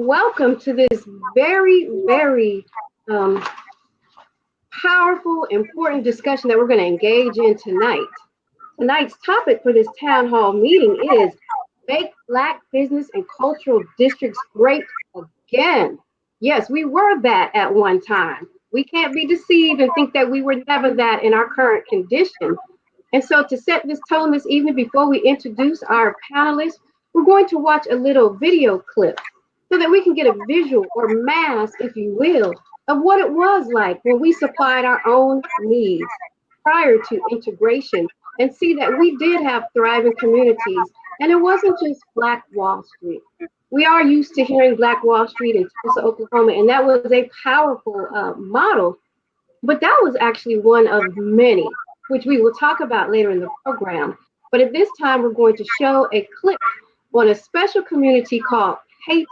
Welcome to this very um, powerful, important discussion that we're going to engage in tonight. Tonight's topic for this town hall meeting is Make Black Business and Cultural Districts Great Again. Yes, we were that at one time. We can't be deceived and think that we were never that in our current condition. And so, to set this tone this evening, before we introduce our panelists, we're going to watch a little video clip so that we can get a visual or mask, if you will, of what it was like when we supplied our own needs prior to integration and see that we did have thriving communities. And it wasn't just Black Wall Street. We are used to hearing Black Wall Street in Tulsa, Oklahoma, and that was a powerful model, but that was actually one of many, which we will talk about later in the program. But at this time, we're going to show a clip on a special community called Haiti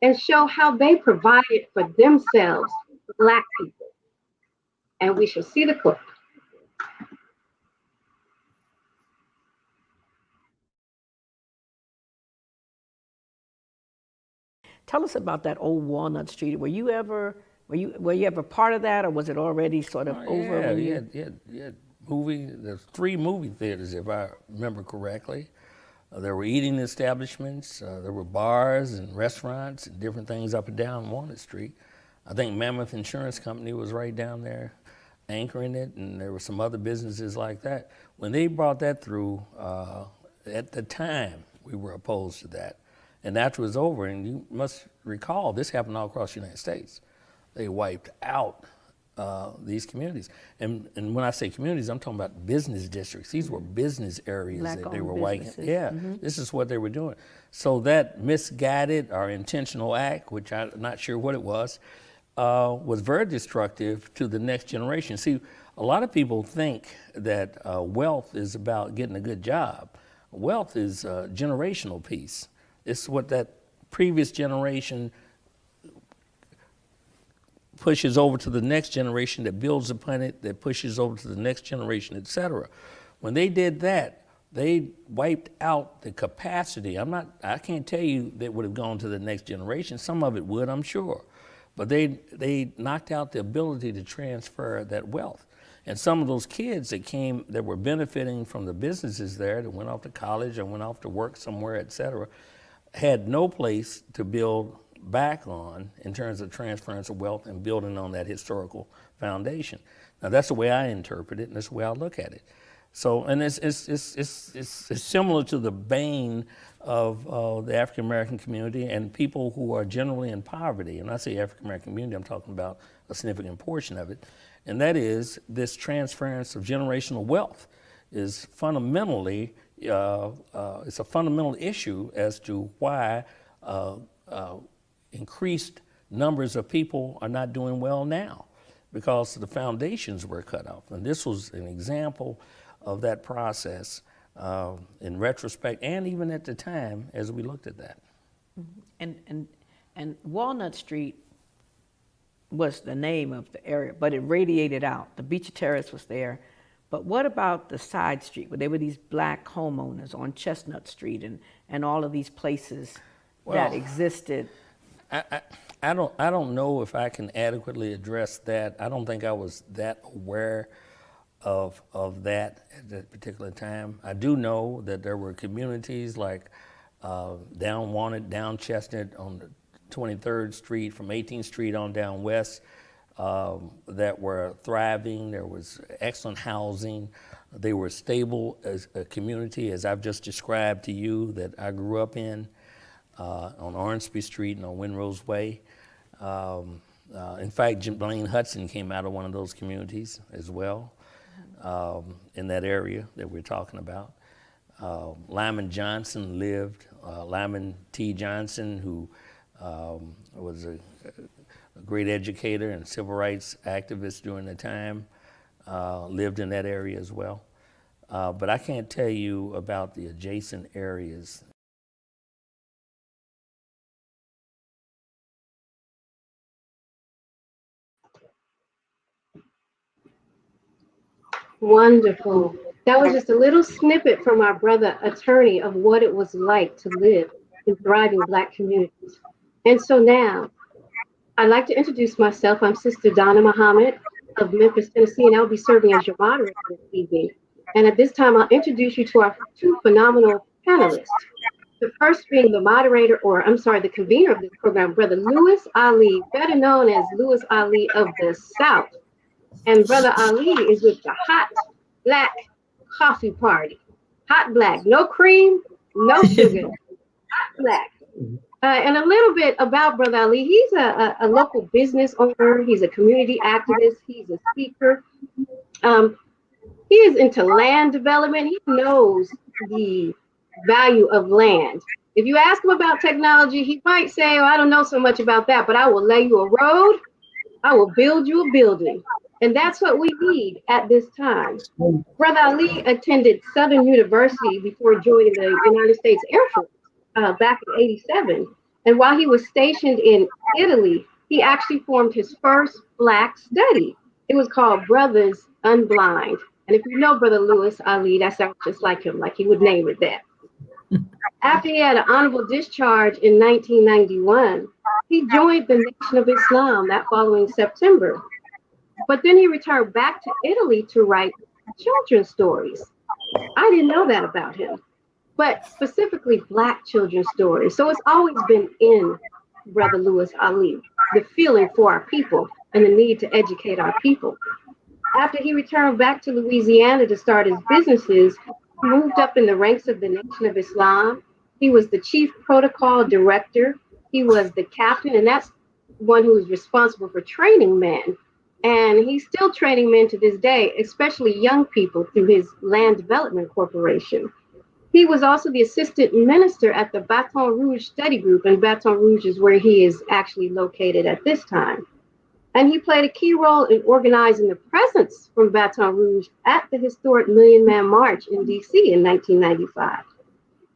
and show how they provided for themselves, Black people. And we shall see the clip. Tell us about that old Walnut Street. Were you ever part of that, or was it already sort of over? Yeah, there's 3 movie theaters, if I remember correctly. There were eating establishments, there were bars and restaurants and different things up and down Walnut Street. I think Mammoth Insurance Company was right down there anchoring it, and there were some other businesses like that. When they brought that through, at the time, we were opposed to that. And after it was over, and you must recall, this happened all across the United States. They wiped out these communities. And when I say communities, I'm talking about business districts. These were business areas that they were wiping. Yeah, This is what they were doing. So that misguided or intentional act, which I'm not sure what it was very destructive to the next generation. See, a lot of people think that wealth is about getting a good job. Wealth is a generational piece. It's what that previous generation pushes over to the next generation, that builds upon it, that pushes over to the next generation, et cetera. When they did that, they wiped out the capacity. I can't tell you that would have gone to the next generation. Some of it would, I'm sure. But they knocked out the ability to transfer that wealth. And some of those kids that were benefiting from the businesses there, that went off to college or went off to work somewhere, et cetera, had no place to build back on in terms of transference of wealth and building on that historical foundation. Now that's the way I interpret it, and that's the way I look at it. So, and it's similar to the bane of the African American community and people who are generally in poverty. And I say African American community, I'm talking about a significant portion of it, and that is this transference of generational wealth is fundamentally it's a fundamental issue as to why increased numbers of people are not doing well now, because the foundations were cut off. And this was an example of that process in retrospect, and even at the time as we looked at that. And Walnut Street was the name of the area, but it radiated out. The Beach Terrace was there. But what about the side street, where there were these Black homeowners on Chestnut Street and all of these places that existed? I don't know if I can adequately address that. I don't think I was that aware of that at that particular time. I do know that there were communities like down Walnut, down Chestnut on the 23rd Street, from 18th Street on down west, that were thriving. There was excellent housing. They were stable as a community, as I've just described to you, that I grew up in, on Ormsby Street and on Windrose Way. In fact, Blaine Hudson came out of one of those communities as well, in that area that we're talking about. Lyman Johnson lived, Lyman T. Johnson, who was a great educator and civil rights activist during the time, lived in that area as well. But I can't tell you about the adjacent areas. Wonderful. That was just a little snippet from our brother attorney of what it was like to live in thriving Black communities. And so now I'd like to introduce myself. I'm Sister Donna Muhammad of Memphis, Tennessee, and I'll be serving as your moderator this evening. And at this time, I'll introduce you to our two phenomenal panelists. The first being the moderator, or I'm sorry, the convener of this program, Brother Louis Ali, better known as Louis Ali of the South. And Brother Ali is with the Hot Black Coffee Party. Hot black, no cream, no sugar, hot black. And a little bit about Brother Ali. He's a local business owner. He's a community activist. He's a speaker. Um, he is into land development. He knows the value of land. If you ask him about technology, he might say, oh, I don't know so much about that, but I will lay you a road. I will build you a building. And that's what we need at this time. Brother Ali attended Southern University before joining the United States Air Force back in '87. And while he was stationed in Italy, he actually formed his first Black study. It was called Brothers Unblind. And if you know Brother Louis Ali, that sounds just like him, like he would name it that. After he had an honorable discharge in 1991, he joined the Nation of Islam that following September. But then he returned back to Italy to write children's stories. I didn't know that about him, but specifically Black children's stories. So it's always been in Brother Louis Ali, the feeling for our people and the need to educate our people. After he returned back to Louisiana to start his businesses, he moved up in the ranks of the Nation of Islam. He was the chief protocol director. He was the captain, and that's one who is responsible for training men. And he's still training men to this day, especially young people, through his Land Development Corporation. He was also the assistant minister at the Baton Rouge Study Group, and Baton Rouge is where he is actually located at this time. And he played a key role in organizing the presence from Baton Rouge at the historic Million Man March in DC in 1995.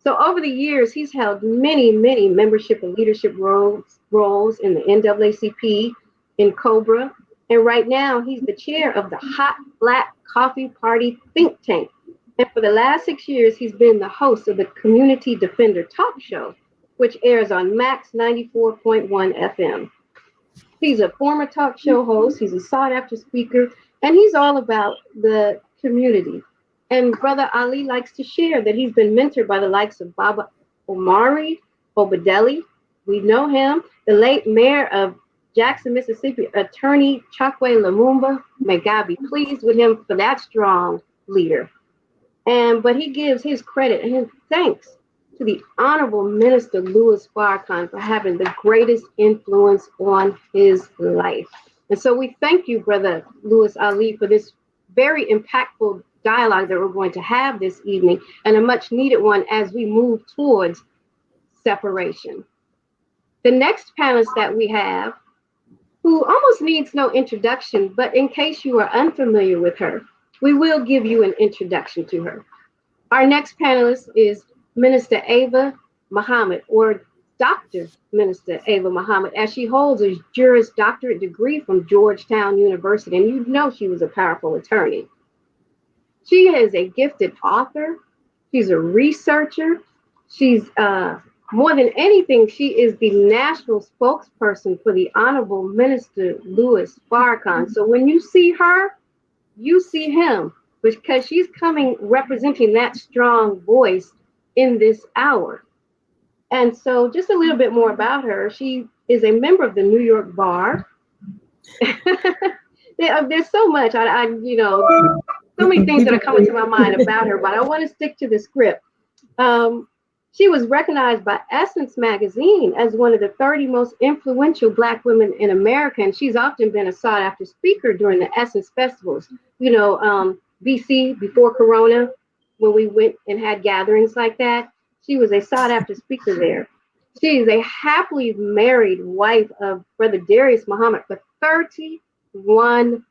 So over the years, he's held many, many membership and leadership roles in the NAACP, in Cobra, and right now he's the chair of the Hot Black Coffee Party think tank. And for the last 6 years, he's been the host of the Community Defender Talk Show, which airs on Max 94.1 FM. He's a former talk show host, he's a sought-after speaker, and he's all about the community. And Brother Ali likes to share that he's been mentored by the likes of Baba Omari Obadeli. We know him, the late mayor of Jackson, Mississippi, attorney Chokwe Lumumba. May God be pleased with him for that strong leader. But he gives his credit and his thanks to the Honorable Minister Louis Farrakhan for having the greatest influence on his life. And so we thank you, Brother Louis Ali, for this very impactful dialogue that we're going to have this evening, and a much needed one as we move towards separation. The next panelist that we have, who almost needs no introduction, but in case you are unfamiliar with her, we will give you an introduction to her. Our next panelist is Minister Ava Muhammad, or Dr. Minister Ava Muhammad, as she holds a Juris Doctorate degree from Georgetown University, and you know she was a powerful attorney. She is a gifted author. She's a researcher. She's more than anything, she is the national spokesperson for the Honorable Minister Louis Farrakhan. So when you see her, you see him, because she's coming representing that strong voice in this hour. And so just a little bit more about her. She is a member of the New York Bar. There's so much, so many things that are coming to my mind about her, but I want to stick to the script. She was recognized by Essence magazine as one of the 30 most influential Black women in America, and she's often been a sought-after speaker during the Essence festivals. BC, before Corona, when we went and had gatherings like that, she was a sought-after speaker there. She is a happily married wife of Brother Darius Muhammad for 31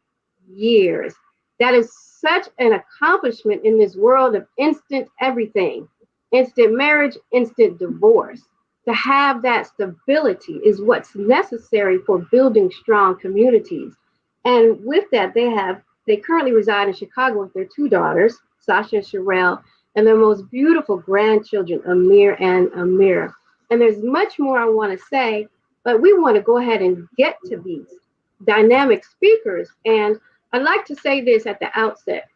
years. That is such an accomplishment in this world of instant everything. Instant marriage, instant divorce. To have that stability is what's necessary for building strong communities. And with that, they currently reside in Chicago with their two daughters, Sasha and Sherelle, and their most beautiful grandchildren, Amir and Amira. And there's much more I want to say, but we want to go ahead and get to these dynamic speakers. And I'd like to say this at the outset,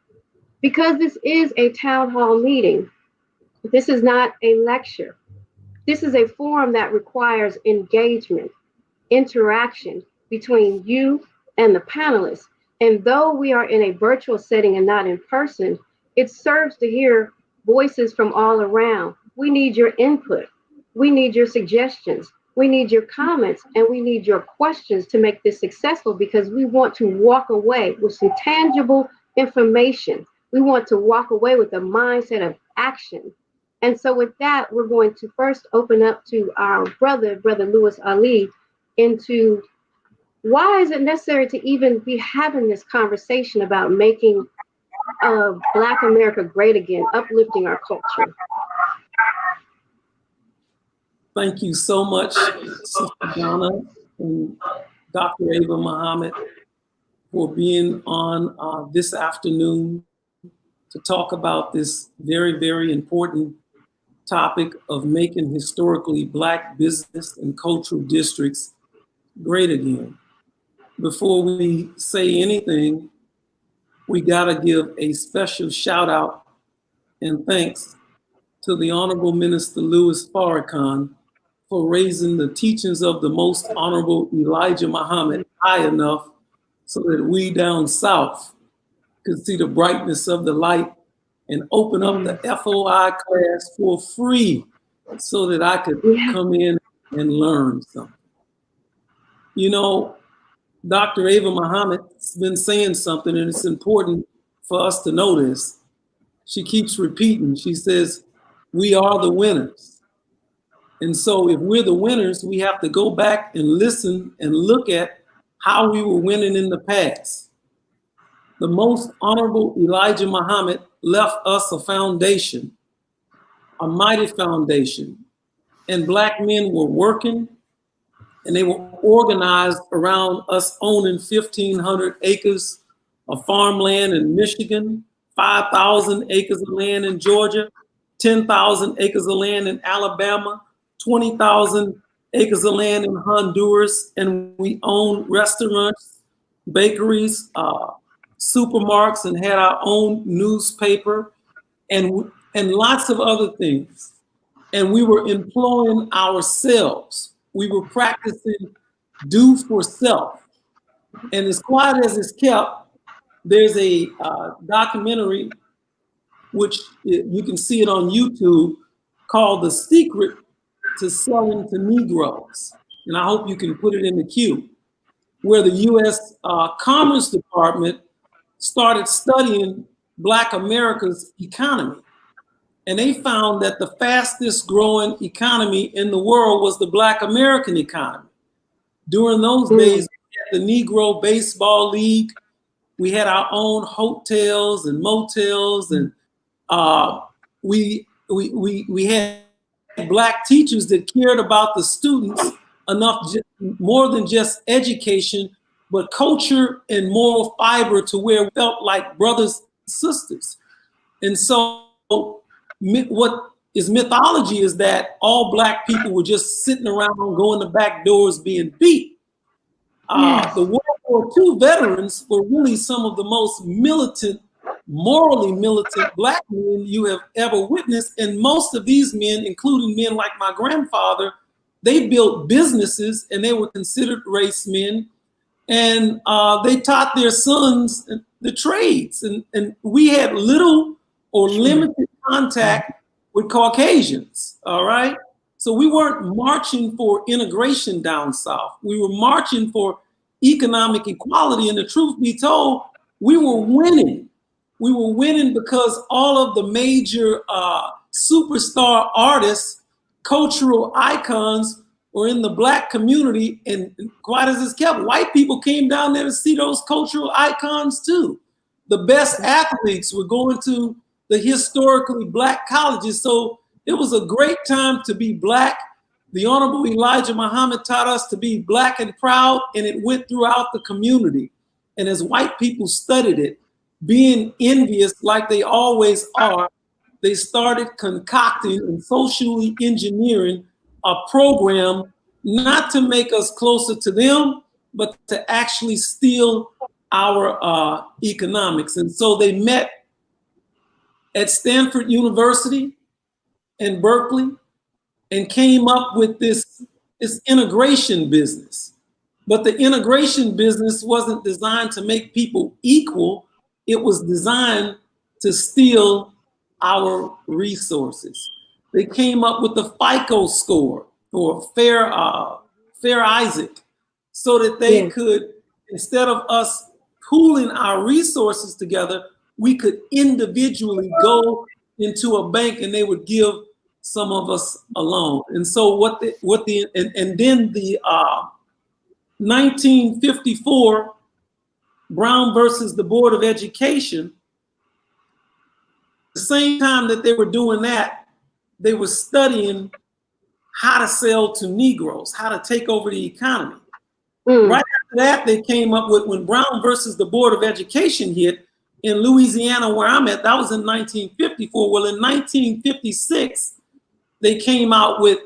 because this is a town hall meeting. This is not a lecture. This is a forum that requires engagement, interaction between you and the panelists. And though we are in a virtual setting and not in person, it serves to hear voices from all around. We need your input. We need your suggestions. We need your comments, and we need your questions to make this successful, because we want to walk away with some tangible information. We want to walk away with a mindset of action. And so with that, we're going to first open up to our brother Lewis Ali, into why is it necessary to even be having this conversation about making Black America great again, uplifting our culture. Thank you so much, Sister Donna and Dr. Ava Muhammad, for being on this afternoon to talk about this very, very important topic of making historically Black business and cultural districts great again. Before we say anything, we gotta give a special shout out and thanks to the Honorable Minister Louis Farrakhan for raising the teachings of the Most Honorable Elijah Muhammad high enough so that we down south could see the brightness of the light and open up the FOI class for free so that I could come in and learn something. You know, Dr. Ava Muhammad's been saying something, and it's important for us to know this. She keeps repeating, she says, we are the winners. And so if we're the winners, we have to go back and listen and look at how we were winning in the past. The Most Honorable Elijah Muhammad left us a foundation, a mighty foundation. And Black men were working, and they were organized around us owning 1,500 acres of farmland in Michigan, 5,000 acres of land in Georgia, 10,000 acres of land in Alabama, 20,000 acres of land in Honduras, and we owned restaurants, bakeries, supermarkets, and had our own newspaper, and lots of other things. And we were employing ourselves. We were practicing do for self. And as quiet as it's kept, there's a documentary, which you can see it on YouTube, called The Secret to Selling to Negroes. And I hope you can put it in the queue, where the U.S. Commerce Department started studying Black America's economy. And they found that the fastest growing economy in the world was the Black American economy. During those days, we had the Negro Baseball League. We had our own hotels and motels, and we had Black teachers that cared about the students enough, more than just education, but culture and moral fiber, to where we felt like brothers and sisters. And so what is mythology is that all Black people were just sitting around going to back doors being beat. The World War II veterans were really some of the most militant, morally militant Black men you have ever witnessed. And most of these men, including men like my grandfather, they built businesses and they were considered race men. And they taught their sons the trades. And we had little or limited contact with Caucasians, all right? So we weren't marching for integration down south. We were marching for economic equality. And the truth be told, we were winning. We were winning because all of the major superstar artists, cultural icons, were in the Black community. And quite as it's kept, white people came down there to see those cultural icons too. The best athletes were going to the historically Black colleges. So it was a great time to be Black. The Honorable Elijah Muhammad taught us to be Black and proud, and it went throughout the community. And as white people studied it, being envious like they always are, they started concocting and socially engineering a program not to make us closer to them, but to actually steal our economics. And so they met at Stanford University and Berkeley and came up with this integration business. But the integration business wasn't designed to make people equal. It was designed to steal our resources. They came up with the FICO score or Fair Isaac, so that they could, instead of us pooling our resources together, we could individually go into a bank and they would give some of us a loan. And so then the 1954 Brown versus the Board of Education, the same time that they were doing that, they were studying how to sell to Negroes, how to take over the economy. Right after that, they came up with, when Brown versus the Board of Education hit in Louisiana, where I'm at, that was in 1954. Well, in 1956, they came out with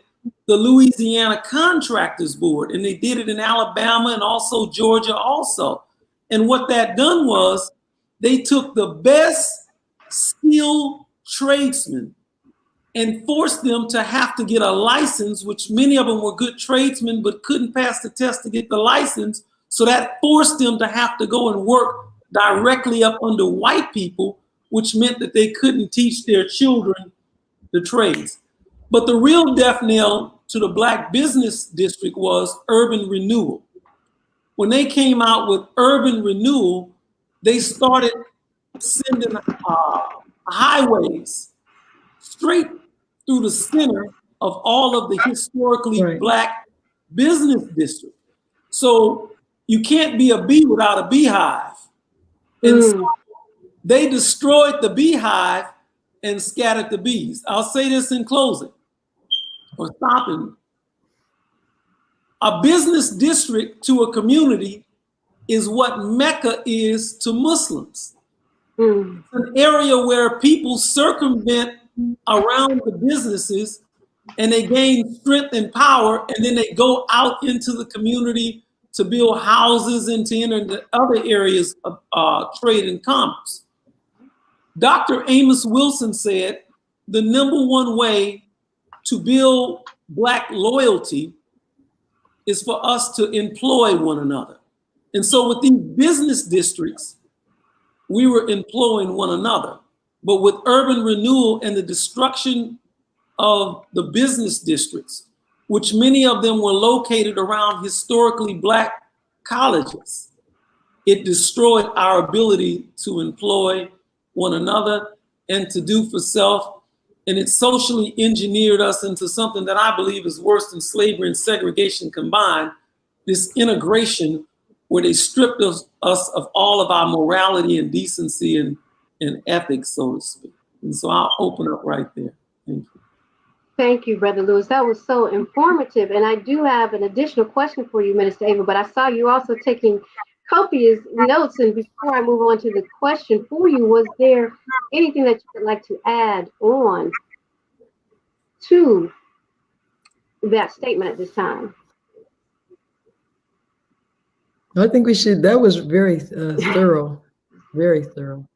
the Louisiana Contractors Board, and they did it in Alabama and also Georgia also. And what that done was they took the best skilled tradesmen and forced them to have to get a license, which many of them were good tradesmen but couldn't pass the test to get the license. So that forced them to have to go and work directly up under white people, which meant that they couldn't teach their children the trades. But the real death knell to the Black business district was urban renewal. When they came out with urban renewal, they started sending highways straight through the center of all of the historically Black business district. So you can't be a bee without a beehive. And so they destroyed the beehive and scattered the bees. I'll say this in closing, or stopping. A business district to a community is what Mecca is to Muslims. It's an area where people circumvent around the businesses and they gain strength and power, and then they go out into the community to build houses and to enter into other areas of trade and commerce. Dr. Amos Wilson said the number one way to build Black loyalty is for us to employ one another. And so with these business districts, we were employing one another. But with urban renewal and the destruction of the business districts, which many of them were located around historically Black colleges, it destroyed our ability to employ one another and to do for self. And it socially engineered us into something that I believe is worse than slavery and segregation combined, this integration where they stripped us of all of our morality and decency and ethics, so to speak. And so I'll open up right there. Thank you. Thank you, Brother Lewis. That was so informative. And I do have an additional question for you, Minister Ava, but I saw you also taking copious notes. And before I move on to the question for you, was there anything that you would like to add on to that statement at this time? I think we should. That was very thorough, very thorough.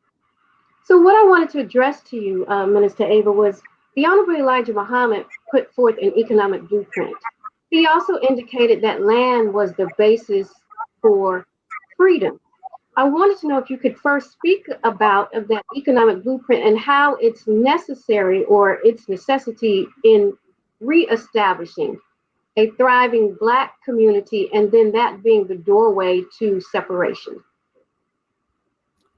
So what I wanted to address to you, Minister Ava, was the Honorable Elijah Muhammad put forth an economic blueprint. He also indicated that land was the basis for freedom. I wanted to know if you could first speak about that economic blueprint and how it's necessary or its necessity in reestablishing a thriving Black community, and then that being the doorway to separation.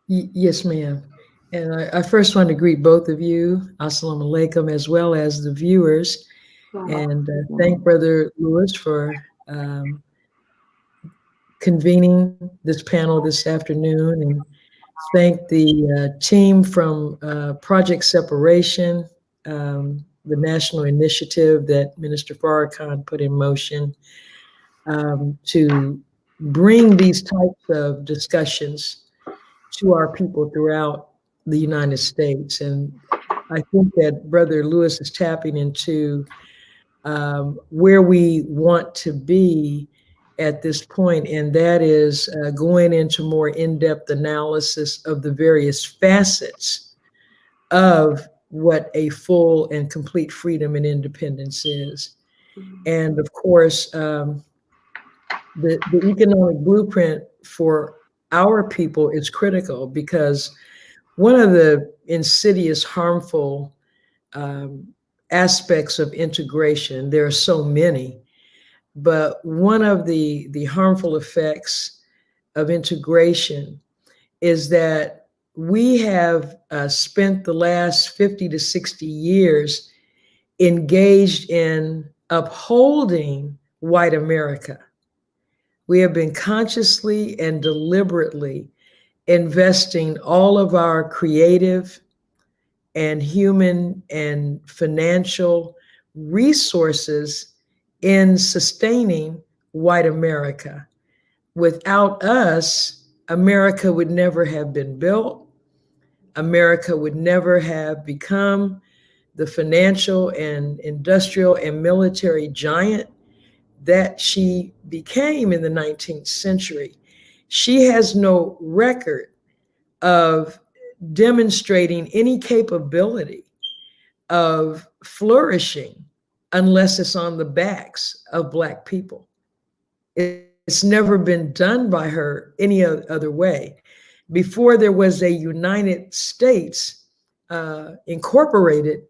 Yes, ma'am. And I first want to greet both of you, Assalamu alaikum, as well as the viewers. And thank Brother Lewis for convening this panel this afternoon, and thank the team from Project Separation, the national initiative that Minister Farrakhan put in motion to bring these types of discussions to our people throughout the United States. And I think that Brother Lewis is tapping into where we want to be at this point, and that is going into more in-depth analysis of the various facets of what a full and complete freedom and independence is. And of course, the economic blueprint for our people is critical, because one of the insidious, harmful aspects of integration, there are so many, but one of the harmful effects of integration is that we have spent the last 50 to 60 years engaged in upholding white America. We have been consciously and deliberately investing all of our creative and human and financial resources in sustaining white America. Without us, America would never have been built. America would never have become the financial and industrial and military giant that she became in the 19th century. She has no record of demonstrating any capability of flourishing unless it's on the backs of Black people. It's never been done by her any other way. Before there was a United States incorporated,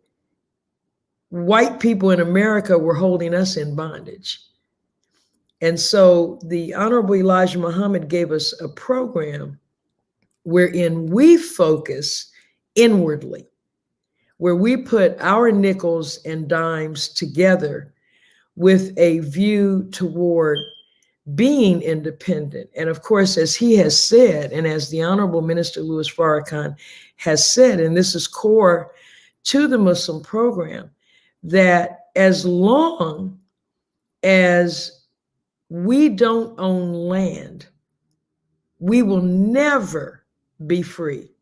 white people in America were holding us in bondage. And so the Honorable Elijah Muhammad gave us a program wherein we focus inwardly, where we put our nickels and dimes together with a view toward being independent. And of course, as he has said, and as the Honorable Minister Louis Farrakhan has said, and this is core to the Muslim program, that as long as we don't own land, we will never be free.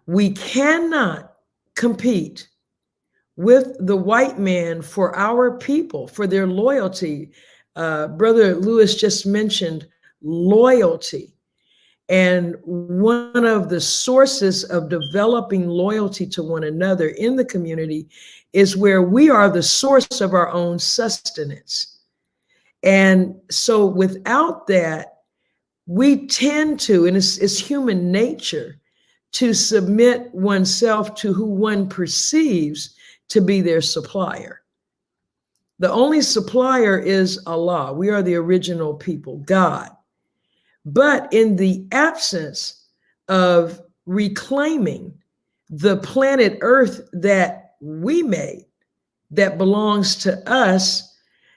We cannot compete with the white man for our people, for their loyalty. Brother Lewis just mentioned loyalty. And one of the sources of developing loyalty to one another in the community is where we are the source of our own sustenance. And so without that, we tend to, and it's human nature, to submit oneself to who one perceives to be their supplier. The only supplier is Allah. We are the original people, God. But in the absence of reclaiming the planet Earth that we made, that belongs to us,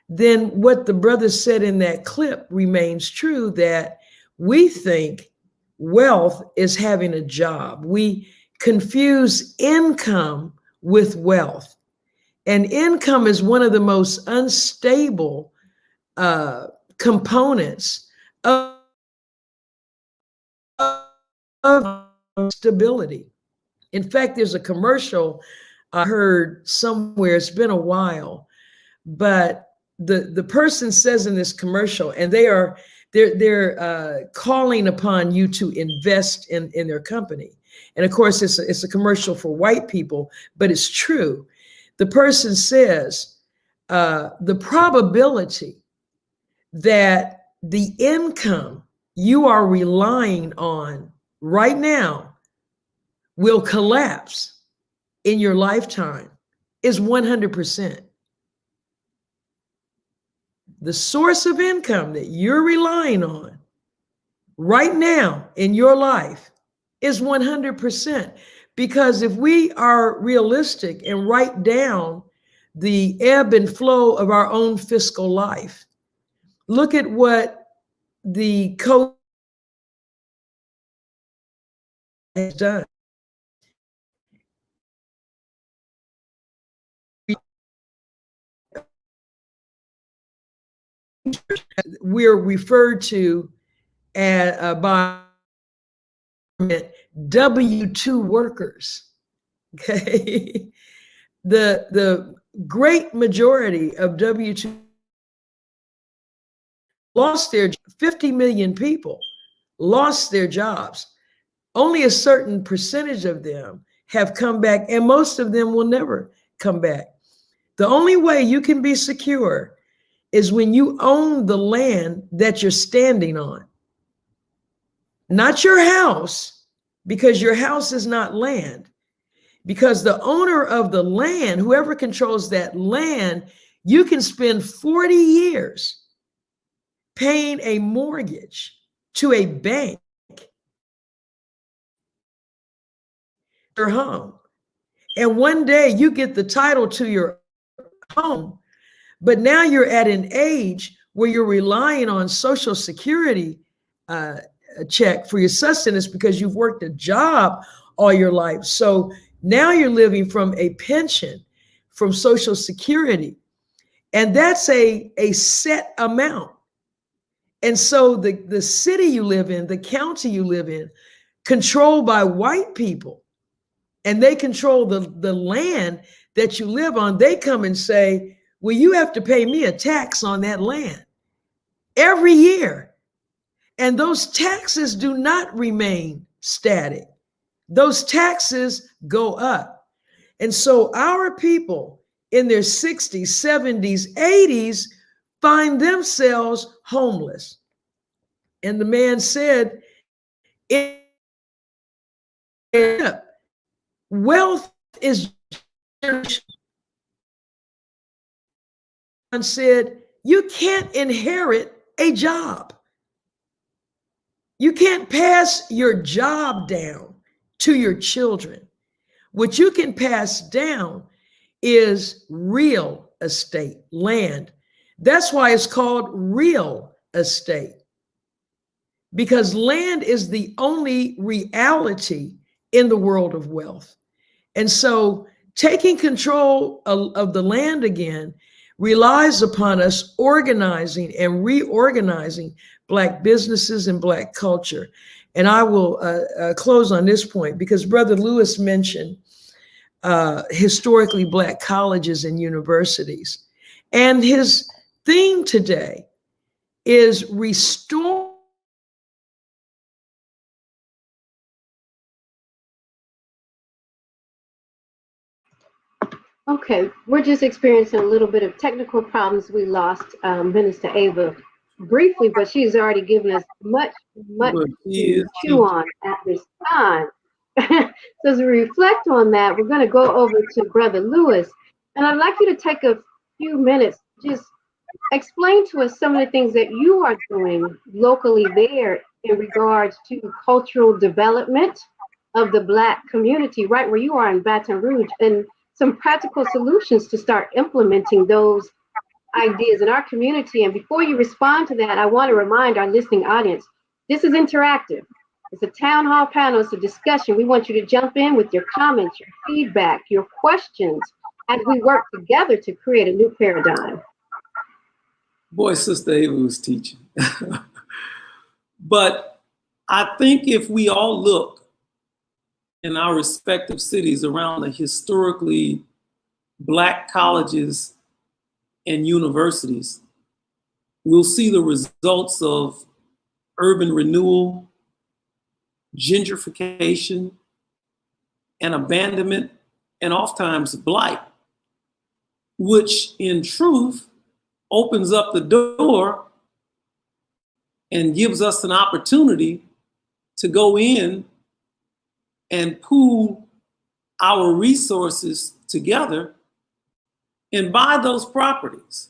then what the brother said in that clip remains true, that we think wealth is having a job. We confuse income with wealth. And income is one of the most unstable components of stability. In fact, there's a commercial I heard somewhere, it's been a while, but the person says in this commercial, and they're calling upon you to invest in their company. And of course, it's a commercial for white people, but it's true. The person says the probability that the income you are relying on right now will collapse in your lifetime is 100%. The source of income that you're relying on right now in your life is 100%. Because if we are realistic and write down the ebb and flow of our own fiscal life, look at what the COVID has done. We're referred to by W-2 workers. Okay. The great majority of W-2 lost their 50 million people lost their jobs. Only a certain percentage of them have come back, and most of them will never come back. The only way you can be secure is when you own the land that you're standing on. Not your house, because your house is not land. Because the owner of the land, whoever controls that land, you can spend 40 years paying a mortgage to a bank, your home. And one day you get the title to your home, but now you're at an age where you're relying on Social Security check for your sustenance because you've worked a job all your life. So now you're living from a pension from Social Security, and that's a set amount. And so the city you live in, the county you live in, controlled by white people, and they control the land that you live on. They come and say, well, you have to pay me a tax on that land every year. And those taxes do not remain static. Those taxes go up. And so our people in their 60s, 70s, 80s find themselves homeless. And the man said, wealth is said, you can't inherit a job. You can't pass your job down to your children. What you can pass down is real estate, land. That's why it's called real estate, because land is the only reality in the world of wealth. And so taking control of the land again relies upon us organizing and reorganizing Black businesses and Black culture. And I will close on this point because Brother Lewis mentioned historically Black colleges and universities. And his theme today is restore. Okay, we're just experiencing a little bit of technical problems. We lost Minister Ava briefly, but she's already given us much to chew on at this time. So as we reflect on that, we're going to go over to Brother Lewis, and I'd like you to take a few minutes, just explain to us some of the things that you are doing locally there in regards to cultural development of the Black community, right where you are in Baton Rouge, and some practical solutions to start implementing those ideas in our community. And before you respond to that, I want to remind our listening audience, this is interactive. It's a town hall panel, it's a discussion. We want you to jump in with your comments, your feedback, your questions, as we work together to create a new paradigm. Boy, Sister Ava was teaching. But I think if we all look in our respective cities around the historically Black colleges and universities, we'll see the results of urban renewal, gentrification, and abandonment, and oftentimes blight, which in truth opens up the door and gives us an opportunity to go in and pool our resources together and buy those properties.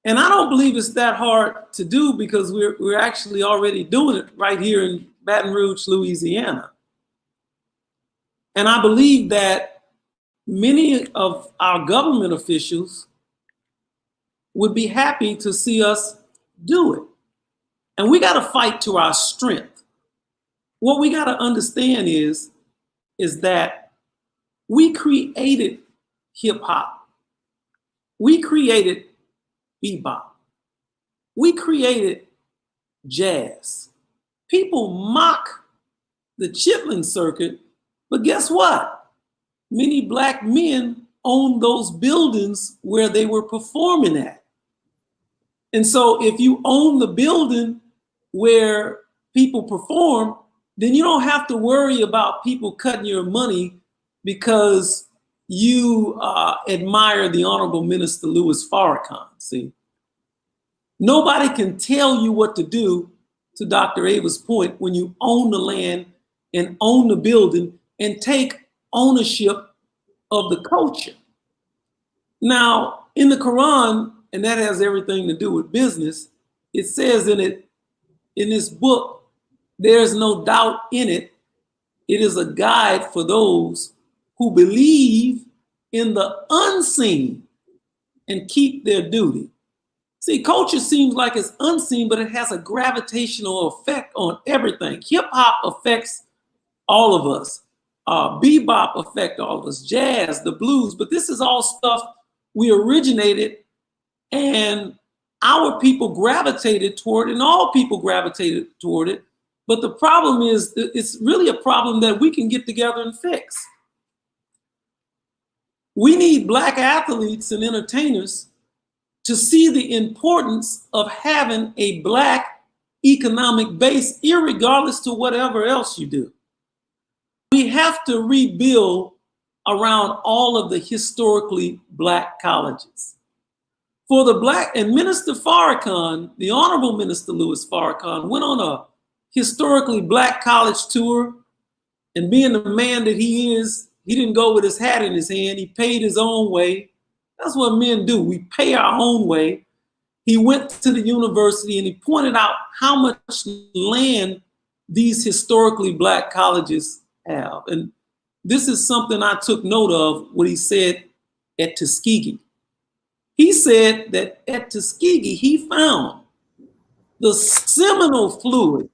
And I don't believe it's that hard to do because we're actually already doing it right here in Baton Rouge, Louisiana. And I believe that many of our government officials would be happy to see us do it. And we got to fight to our strength. What we got to understand is that we created hip hop. We created bebop. We created jazz. People mock the Chitlin circuit, but guess what? Many Black men owned those buildings where they were performing at. And so if you own the building where people perform, then you don't have to worry about people cutting your money because you admire the Honorable Minister Louis Farrakhan. See, nobody can tell you what to do, to Dr. Ava's point, when you own the land and own the building and take ownership of the culture. Now, in the Quran, and that has everything to do with business, it says in this book, there's no doubt in it. It is a guide for those who believe in the unseen and keep their duty. See, culture seems like it's unseen, but it has a gravitational effect on everything. Hip hop affects all of us. Bebop affects all of us. Jazz, the blues, but this is all stuff we originated and our people gravitated toward, and all people gravitated toward it. But the problem is, it's really a problem that we can get together and fix. We need Black athletes and entertainers to see the importance of having a Black economic base, irregardless to whatever else you do. We have to rebuild around all of the historically Black colleges. For the Black, and Minister Farrakhan, the Honorable Minister Louis Farrakhan, went on a historically Black college tour, and being the man that he is, he didn't go with his hat in his hand. He paid his own way. That's what men do. We pay our own way. He went to the university and he pointed out how much land these historically Black colleges have. And this is something I took note of what he said at Tuskegee. He said that at Tuskegee, he found the seminal fluid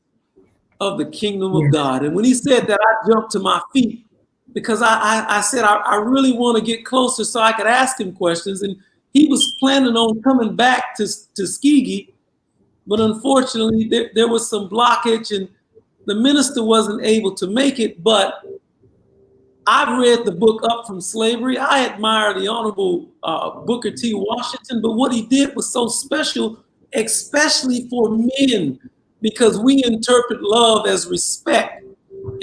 of the kingdom of God. And when he said that, I jumped to my feet because I said, I really want to get closer so I could ask him questions. And he was planning on coming back to Tuskegee, but unfortunately there was some blockage and the minister wasn't able to make it. But I've read the book Up From Slavery. I admire the Honorable Booker T. Washington, but what he did was so special, especially for men, because we interpret love as respect,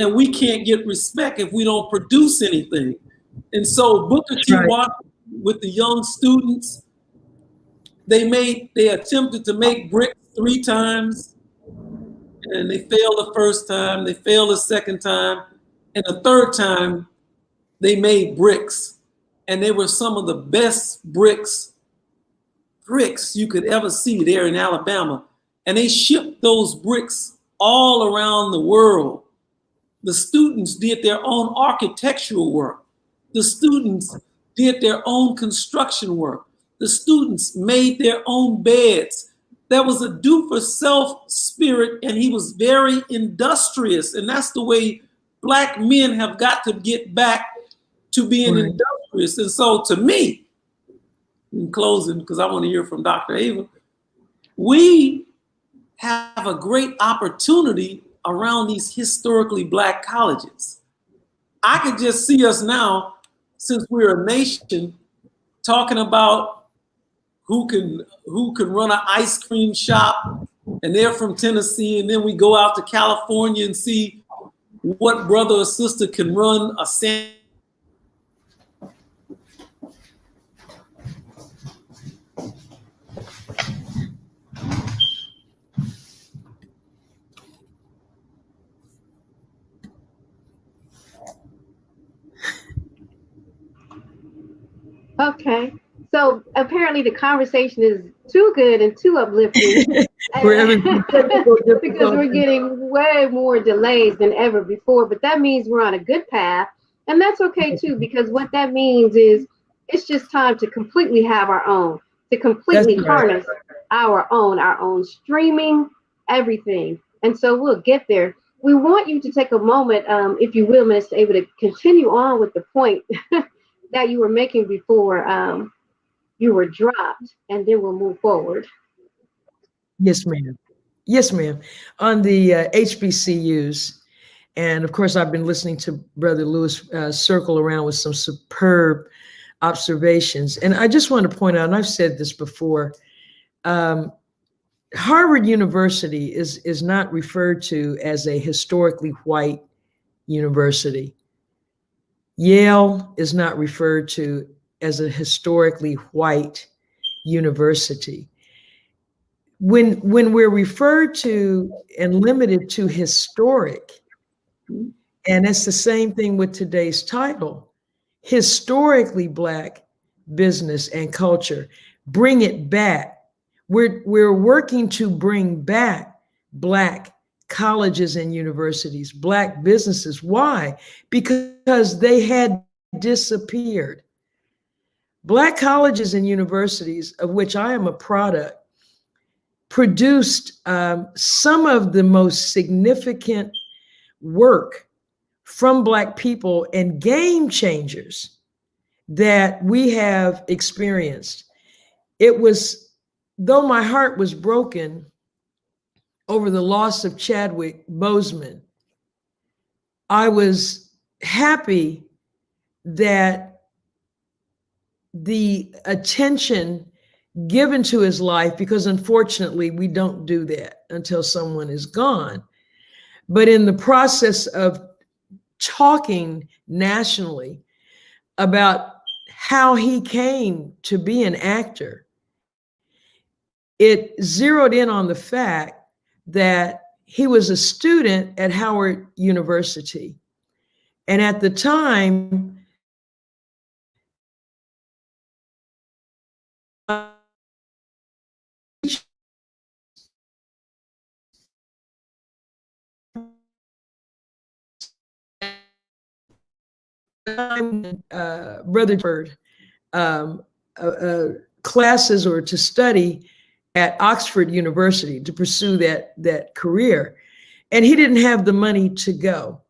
and we can't get respect if we don't produce anything. And so Booker T. Washington, with the young students, they attempted to make bricks 3 times, and they failed the first time, they failed the second time, and the third time, they made bricks, and they were some of the best bricks you could ever see there in Alabama. And they shipped those bricks all around the world. The students did their own architectural work. The students did their own construction work. The students made their own beds. There was a do-for-self spirit, and he was very industrious. And that's the way Black men have got to get back to being industrious. And so to me, in closing, because I want to hear from Dr. Ava, we have a great opportunity around these historically Black colleges. I could just see us now, since we're a nation, talking about who can run an ice cream shop, and they're from Tennessee, and then we go out to California and see what brother or sister can run a sandwich. Okay. So apparently the conversation is too good and too uplifting because we're getting way more delays than ever before, but that means we're on a good path, and that's okay too, because what that means is it's just time to completely have our own, to completely harness our own streaming, everything. And so we'll get there. We want you to take a moment, if you will, Minister Ava, to continue on with the point that you were making before you were dropped, and then we'll move forward. Yes, ma'am. Yes, ma'am. On the HBCUs, and of course, I've been listening to Brother Louis circle around with some superb observations. And I just want to point out, and I've said this before, Harvard University is not referred to as a historically white university. Yale is not referred to as a historically white university. When we're referred to and limited to historic, and it's the same thing with today's title, historically Black business and culture, bring it back. We're working to bring back Black colleges and universities, Black businesses. Why? Because they had disappeared. Black colleges and universities, of which I am a product, produced some of the most significant work from Black people and game changers that we have experienced. It was, though my heart was broken over the loss of Chadwick Boseman, I was happy that the attention given to his life, because unfortunately we don't do that until someone is gone. But in the process of talking nationally about how he came to be an actor, it zeroed in on the fact that he was a student at Howard University. And at the time, Rutherford classes or to study at Oxford University to pursue that career. And he didn't have the money to go.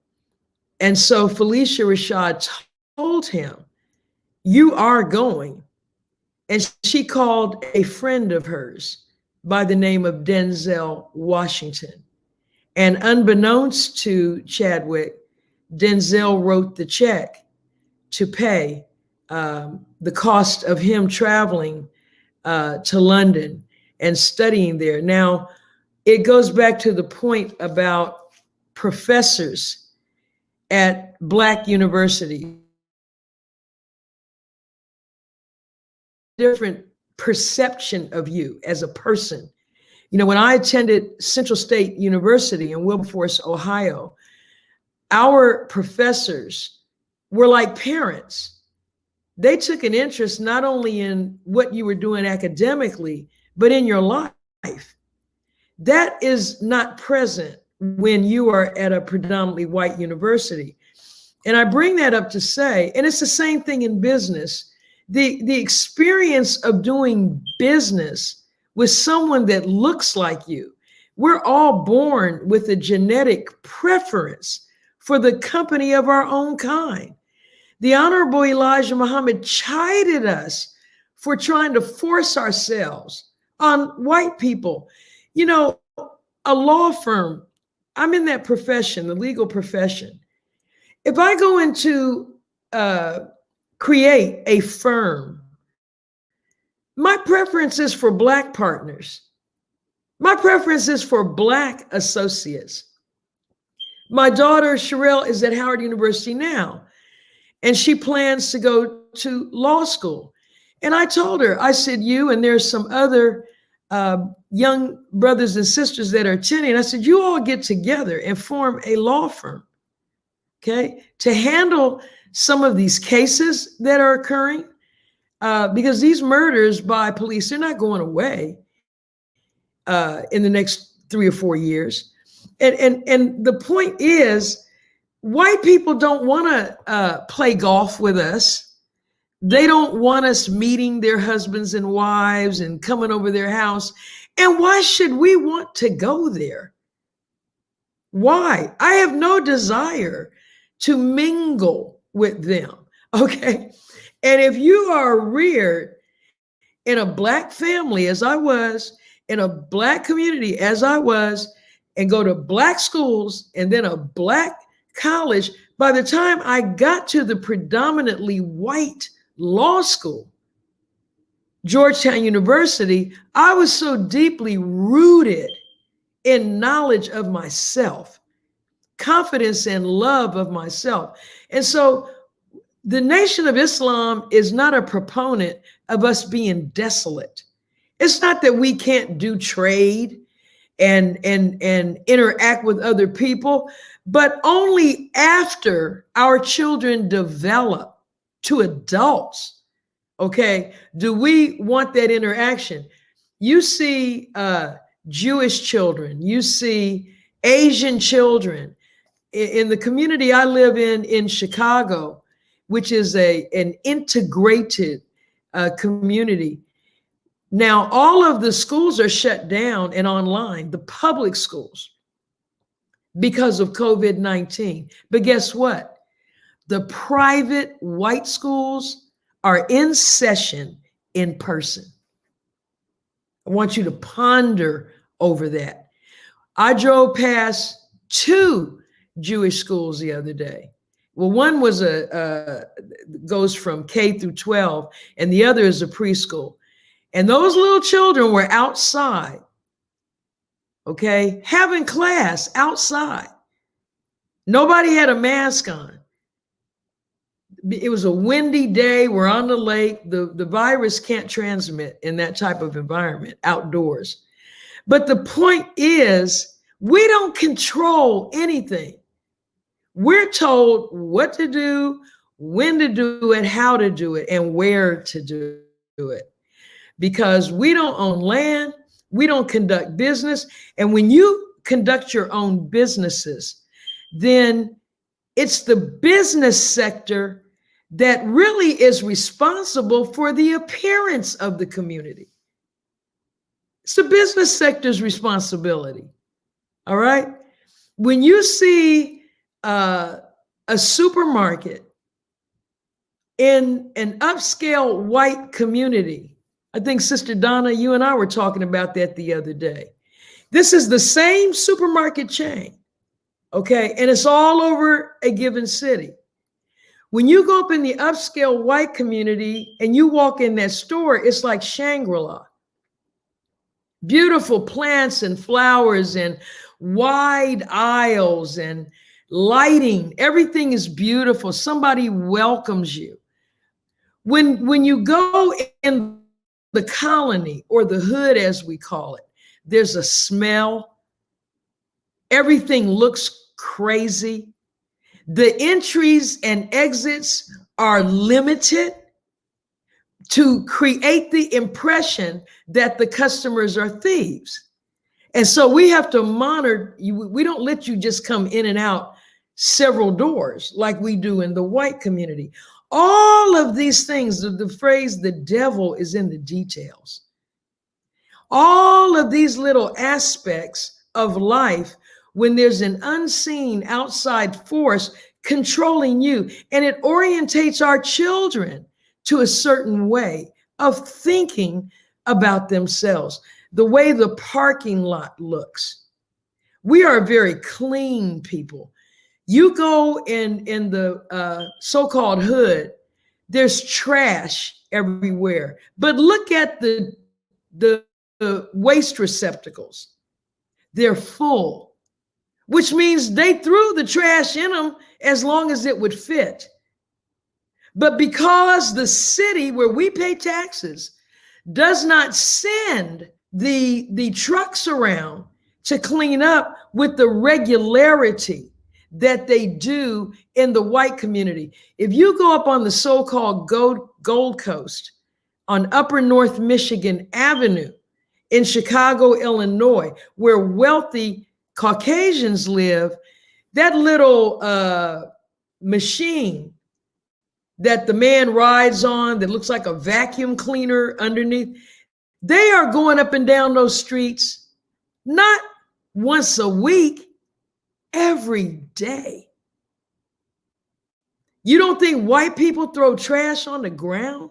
And so Felicia Rashad told him, "You are going." And she called a friend of hers by the name of Denzel Washington. And unbeknownst to Chadwick, Denzel wrote the check to pay the cost of him traveling to London and studying there. Now, it goes back to the point about professors at Black universities, different perception of you as a person. You know, when I attended Central State University in Wilberforce, Ohio, our professors were like parents. They took an interest not only in what you were doing academically, but in your life. That is not present when you are at a predominantly white university. And I bring that up to say, and it's the same thing in business, the experience of doing business with someone that looks like you. We're all born with a genetic preference for the company of our own kind. The Honorable Elijah Muhammad chided us for trying to force ourselves on white people. You know, a law firm, I'm in that profession, the legal profession. If I go into create a firm, my preference is for Black partners. My preference is for Black associates. My daughter, Sherelle, is at Howard University now, and she plans to go to law school. And I told her, I said, you and there's some other young brothers and sisters that are attending. I said, you all get together and form a law firm, okay, to handle some of these cases that are occurring, because these murders by police, they're not going away in the next 3 or 4 years. And the point is, white people don't want to play golf with us. They don't want us meeting their husbands and wives and coming over their house. And why should we want to go there? Why? I have no desire to mingle with them, okay? And if you are reared in a Black family, as I was, in a Black community, as I was, and go to Black schools and then a Black college, by the time I got to the predominantly white law school, Georgetown University, I was so deeply rooted in knowledge of myself, confidence and love of myself. And so the Nation of Islam is not a proponent of us being desolate. It's not that we can't do trade and interact with other people, but only after our children develop to adults. Okay, do we want that interaction? You see Jewish children, you see Asian children. In the community I live in Chicago, which is an integrated community. Now, all of the schools are shut down and online, the public schools, because of COVID-19. But guess what? The private white schools are in session in person. I want you to ponder over that. I drove past 2 Jewish schools the other day. Well, one was goes from K through 12, and the other is a preschool. And those little children were outside, okay, having class outside. Nobody had a mask on. It was a windy day. We're on the lake. The virus can't transmit in that type of environment outdoors. But the point is, we don't control anything. We're told what to do, when to do it, how to do it, and where to do it. Because we don't own land, we don't conduct business. And when you conduct your own businesses, then it's the business sector that really is responsible for the appearance of the community. It's the business sector's responsibility. All right. When you see a supermarket in an upscale white community, I think Sister Donna, you and I were talking about that the other day. This is the same supermarket chain, okay? And it's all over a given city. When you go up in the upscale white community and you walk in that store, it's like Shangri-La. Beautiful plants and flowers and wide aisles and lighting. Everything is beautiful. Somebody welcomes you. When you go in the colony or the hood, as we call it, there's a smell. Everything looks crazy. The entries and exits are limited to create the impression that the customers are thieves. And so we have to monitor you. We don't let you just come in and out several doors like we do in the white community. All of these things, the phrase, the devil is in the details. All of these little aspects of life, when there's an unseen outside force controlling you, and it orientates our children to a certain way of thinking about themselves, the way the parking lot looks. We are very clean people. You go in the so-called hood, there's trash everywhere. But look at the waste receptacles. They're full, which means they threw the trash in them as long as it would fit. But because the city where we pay taxes does not send the trucks around to clean up with the regularity that they do in the white community. If you go up on the so-called Gold Coast on Upper North Michigan Avenue in Chicago, Illinois, where wealthy Caucasians live, that little machine that the man rides on that looks like a vacuum cleaner underneath, they are going up and down those streets not once a week, every day. You don't think white people throw trash on the ground?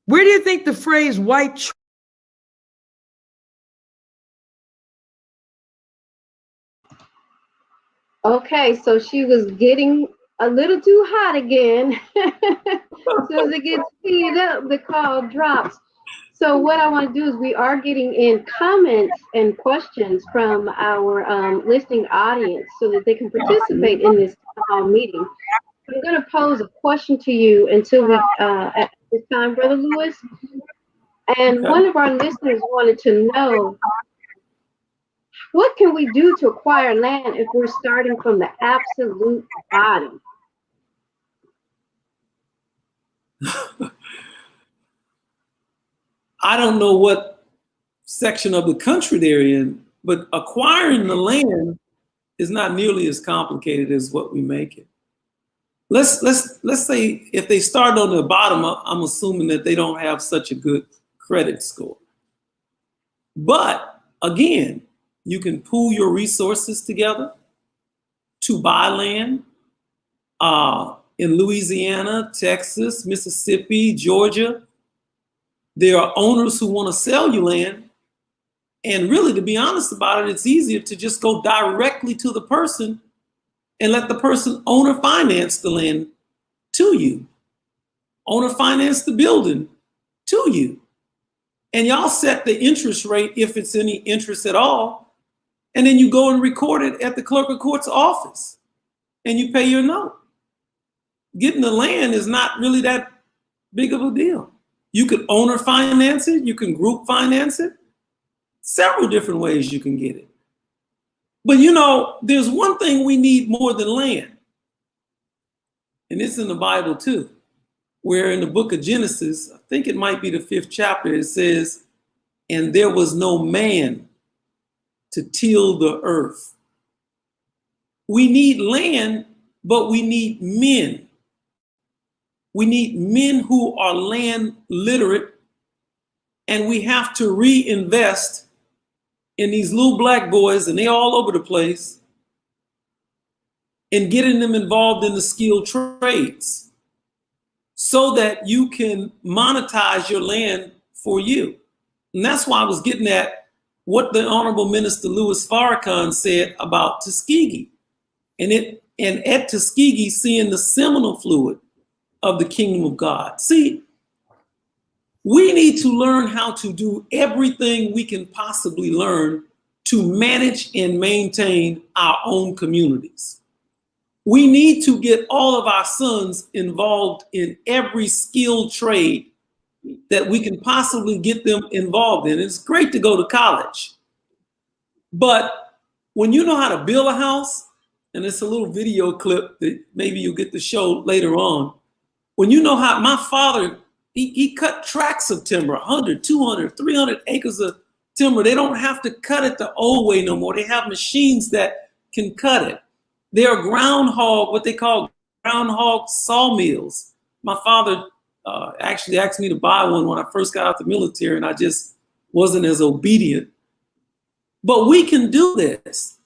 Where do you think the phrase white Okay, so she was getting a little too hot again. As soon as it gets heated up, the call drops. So what I want to do is we are getting in comments and questions from our listening audience so that they can participate in this meeting. I'm going to pose a question to you until we at this time, Brother Lewis. And one of our listeners wanted to know, what can we do to acquire land if we're starting from the absolute bottom? I don't know what section of the country they're in, but acquiring the land is not nearly as complicated as what we make it. Let's say if they start on the bottom, I'm assuming that they don't have such a good credit score. But again, you can pool your resources together to buy land in Louisiana, Texas, Mississippi, Georgia. There are owners who want to sell you land. And really, to be honest about it, it's easier to just go directly to the person and let the person owner finance the land to you. Owner finance the building to you. And y'all set the interest rate if it's any interest at all. And then you go and record it at the clerk of court's office and you pay your note. Getting the land is not really that big of a deal. You could owner finance it, you can group finance it. Several different ways you can get it. But you know, there's one thing we need more than land. And it's in the Bible too, where in the book of Genesis, I think it might be the 5th chapter, it says, and there was no man to till the earth. We need land, but we need men. We need men who are land literate, and we have to reinvest in these little black boys, and they're all over the place, and getting them involved in the skilled trades so that you can monetize your land for you. And that's why I was getting at what the Honorable Minister Louis Farrakhan said about Tuskegee. And at Tuskegee, seeing the seminal fluid of the kingdom of God. See, we need to learn how to do everything we can possibly learn to manage and maintain our own communities. We need to get all of our sons involved in every skilled trade that we can possibly get them involved in. It's great to go to college, but when you know how to build a house, and it's a little video clip that maybe you'll get to show later on, when you know how my father, he cut tracts of timber, 100, 200, 300 acres of timber. They don't have to cut it the old way no more. They have machines that can cut it. They are what they call groundhog sawmills. My father actually asked me to buy one when I first got out the military, and I just wasn't as obedient. But we can do this.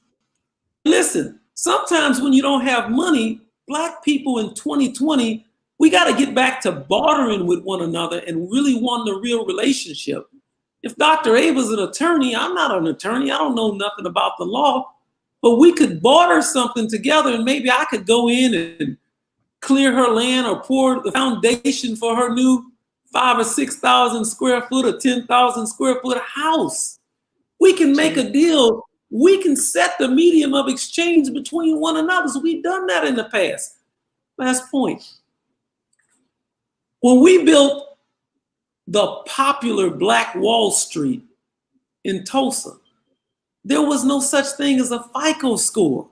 Listen, sometimes when you don't have money, Black people in 2020, we got to get back to bartering with one another and really want a real relationship. If Dr. Ava's an attorney, I'm not an attorney. I don't know nothing about the law, but we could barter something together, and maybe I could go in and clear her land or pour the foundation for her new 5,000 or 6,000 square foot or 10,000 square foot house. We can make a deal. We can set the medium of exchange between one another. So we've done that in the past. Last point. When we built the popular Black Wall Street in Tulsa, there was no such thing as a FICO score.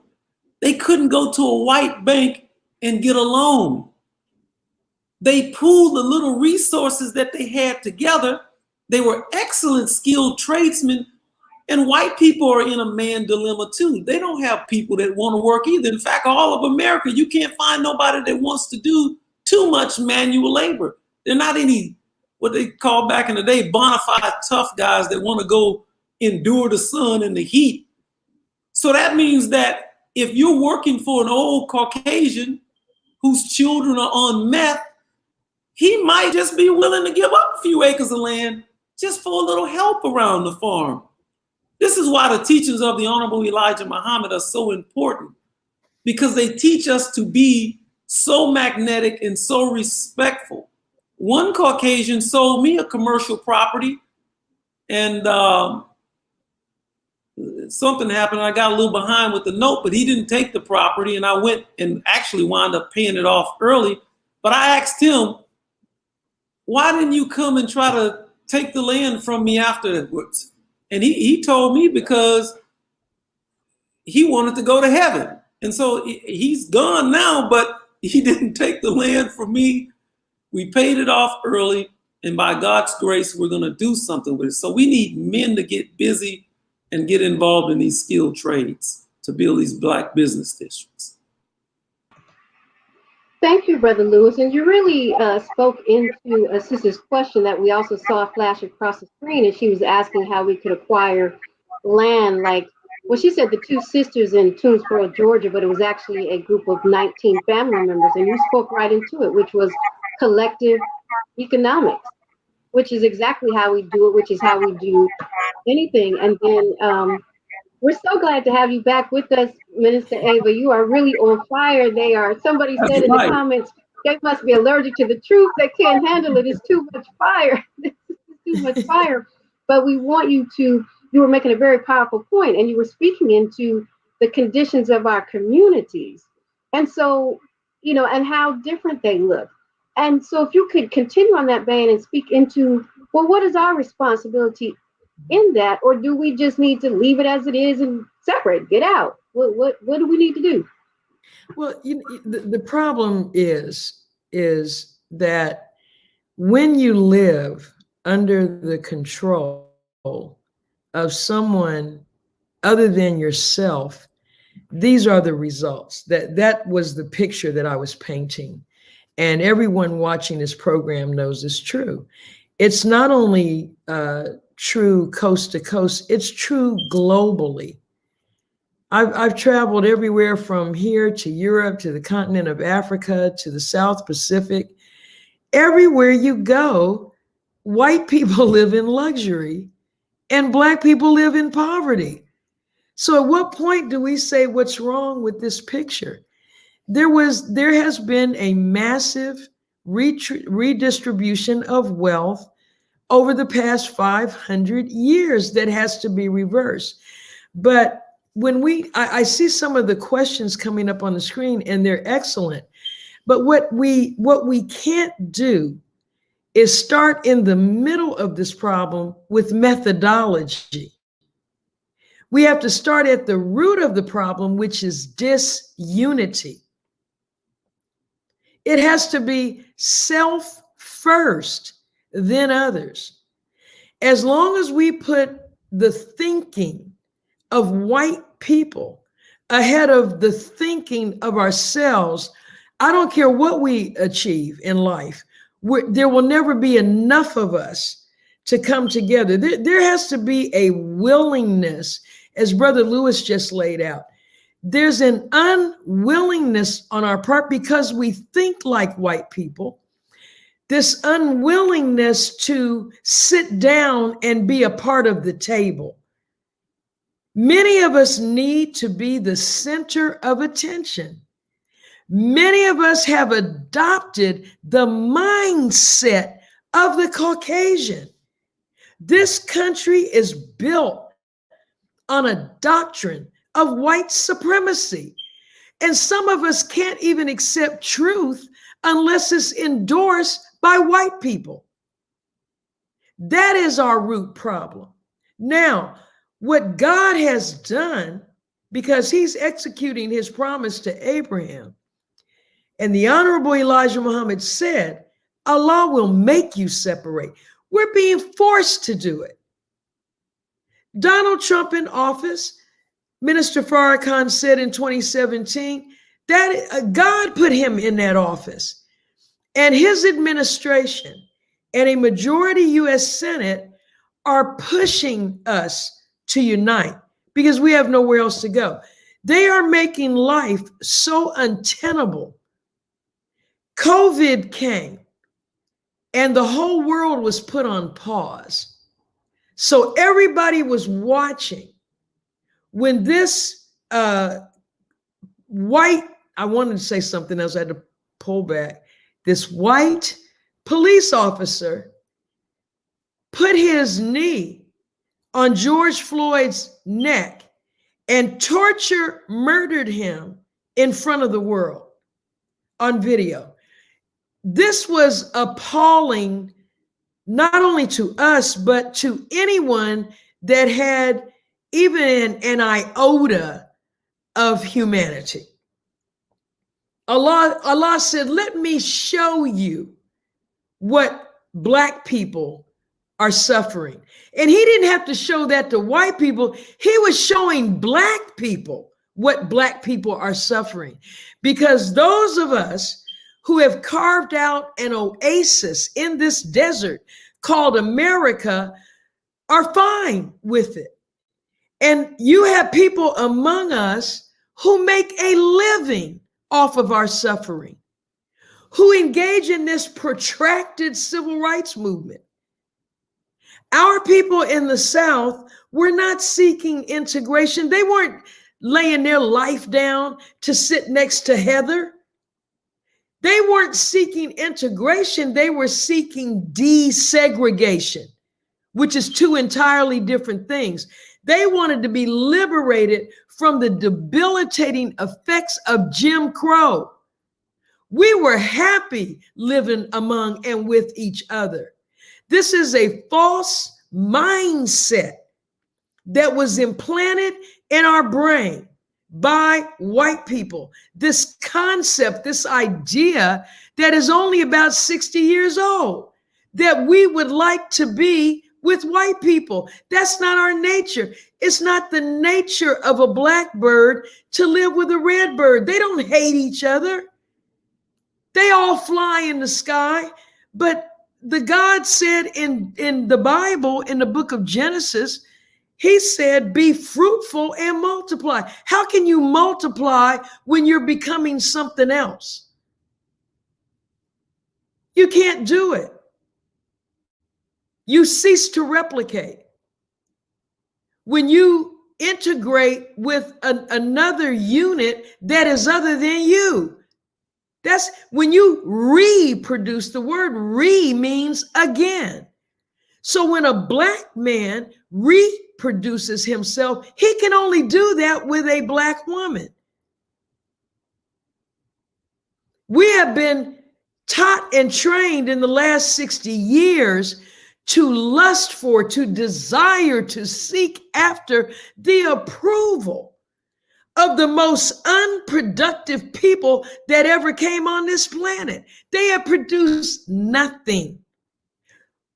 They couldn't go to a white bank and get a loan. They pooled the little resources that they had together. They were excellent skilled tradesmen, and white people are in a man dilemma too. They don't have people that want to work either. In fact, all of America, you can't find nobody that wants to do too much manual labor. They're not any, what they call back in the day, bona fide tough guys that want to go endure the sun and the heat. So that means that if you're working for an old Caucasian whose children are on meth, he might just be willing to give up a few acres of land just for a little help around the farm. This is why the teachings of the Honorable Elijah Muhammad are so important, because they teach us to be so magnetic and so respectful. One Caucasian sold me a commercial property, and something happened. I got a little behind with the note, but he didn't take the property, and I went and actually wound up paying it off early. But I asked him, why didn't you come and try to take the land from me afterwards? And he told me because he wanted to go to heaven. And so he's gone now, but he didn't take the land from me. We paid it off early, and by God's grace, we're going to do something with it. So we need men to get busy and get involved in these skilled trades to build these Black business districts. Thank you, Brother Lewis. And you really spoke into a sister's question that we also saw flash across the screen, and she was asking how we could acquire land. Like, well, she said the two sisters in Toomsboro, Georgia, but it was actually a group of 19 family members. And you spoke right into it, which was collective economics, which is exactly how we do it, which is how we do anything. And then we're so glad to have you back with us, Minister Ava. You are really on fire. Somebody That's said in right. the comments, they must be allergic to the truth. They can't handle it. It's too much fire. Too much fire. But we want you were making a very powerful point, and you were speaking into the conditions of our communities. And so, and how different they look. And so if you could continue on that vein and speak into, well, what is our responsibility in that, or do we just need to leave it as it is and separate, get out? What do we need to do? Well, the problem is that when you live under the control of someone other than yourself, these are the results. That was the picture that I was painting. And everyone watching this program knows it's true. It's not only true coast to coast, it's true globally. I've traveled everywhere from here to Europe, to the continent of Africa, to the South Pacific. Everywhere you go, white people live in luxury and Black people live in poverty. So at what point do we say what's wrong with this picture? There has been a massive redistribution of wealth over the past 500 years that has to be reversed. But when I see some of the questions coming up on the screen, and they're excellent. But what we can't do is start in the middle of this problem with methodology. We have to start at the root of the problem, which is disunity. It has to be self first, then others. As long as we put the thinking of white people ahead of the thinking of ourselves, I don't care what we achieve in life, there will never be enough of us to come together. There has to be a willingness, as Brother Lewis just laid out. There's an unwillingness on our part because we think like white people. This unwillingness to sit down and be a part of the table. Many of us need to be the center of attention. Many of us have adopted the mindset of the Caucasian. This country is built on a doctrine of white supremacy. And some of us can't even accept truth unless it's endorsed by white people. That is our root problem. Now, what God has done, because he's executing his promise to Abraham, and the Honorable Elijah Muhammad said, Allah will make you separate. We're being forced to do it. Donald Trump in office, Minister Farrakhan said in 2017 that God put him in that office. And his administration and a majority U.S. Senate are pushing us to unite because we have nowhere else to go. They are making life so untenable. COVID came and the whole world was put on pause. So everybody was watching when this white, I wanted to say something else, I had to pullback. This white police officer put his knee on George Floyd's neck and murdered him in front of the world on video. This was appalling, not only to us, but to anyone that had even an iota of humanity. Allah said, let me show you what Black people are suffering. And he didn't have to show that to white people. He was showing Black people what Black people are suffering. Because those of us who have carved out an oasis in this desert called America are fine with it. And you have people among us who make a living off of our suffering, who engage in this protracted civil rights movement. Our people in the South were not seeking integration. They weren't laying their life down to sit next to Heather. They weren't seeking integration. They were seeking desegregation, which is two entirely different things. They wanted to be liberated from the debilitating effects of Jim Crow. We were happy living among and with each other. This is a false mindset that was implanted in our brain by white people. This concept, this idea that is only about 60 years old, that we would like to be with white people. That's not our nature. It's not the nature of a black bird to live with a red bird. They don't hate each other. They all fly in the sky. But the God said in the Bible, in the book of Genesis, he said, be fruitful and multiply. How can you multiply when you're becoming something else? You can't do it. You cease to replicate. When you integrate with another unit that is other than you, that's when you reproduce. The word re means again. So when a black man reproduces himself, he can only do that with a black woman. We have been taught and trained in the last 60 years to lust for, to desire, to seek after the approval of the most unproductive people that ever came on this planet. They have produced nothing.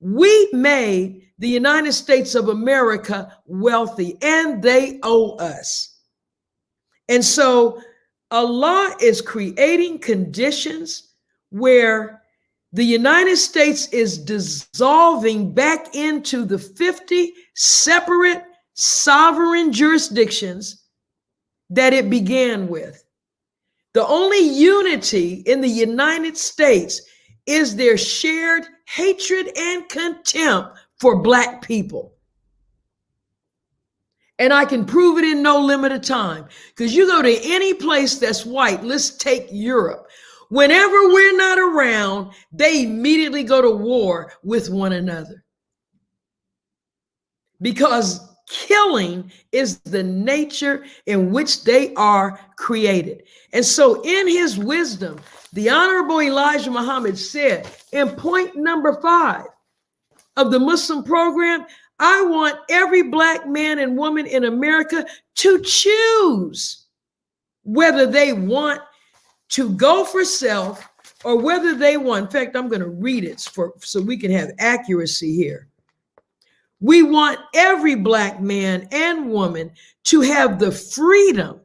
We made the United States of America wealthy, and they owe us. And so Allah is creating conditions where the United States is dissolving back into the 50 separate sovereign jurisdictions that it began with. The only unity in the United States is their shared hatred and contempt for black people. And I can prove it in no limit of time, because you go to any place that's white, let's take Europe. Whenever we're not around, they immediately go to war with one another. Because killing is the nature in which they are created. And so in his wisdom, the Honorable Elijah Muhammad said in point number 5 of the Muslim program, I want every black man and woman in America to choose whether they want to go for self or whether they want. In fact, I'm going to read it so we can have accuracy here. We want every black man and woman to have the freedom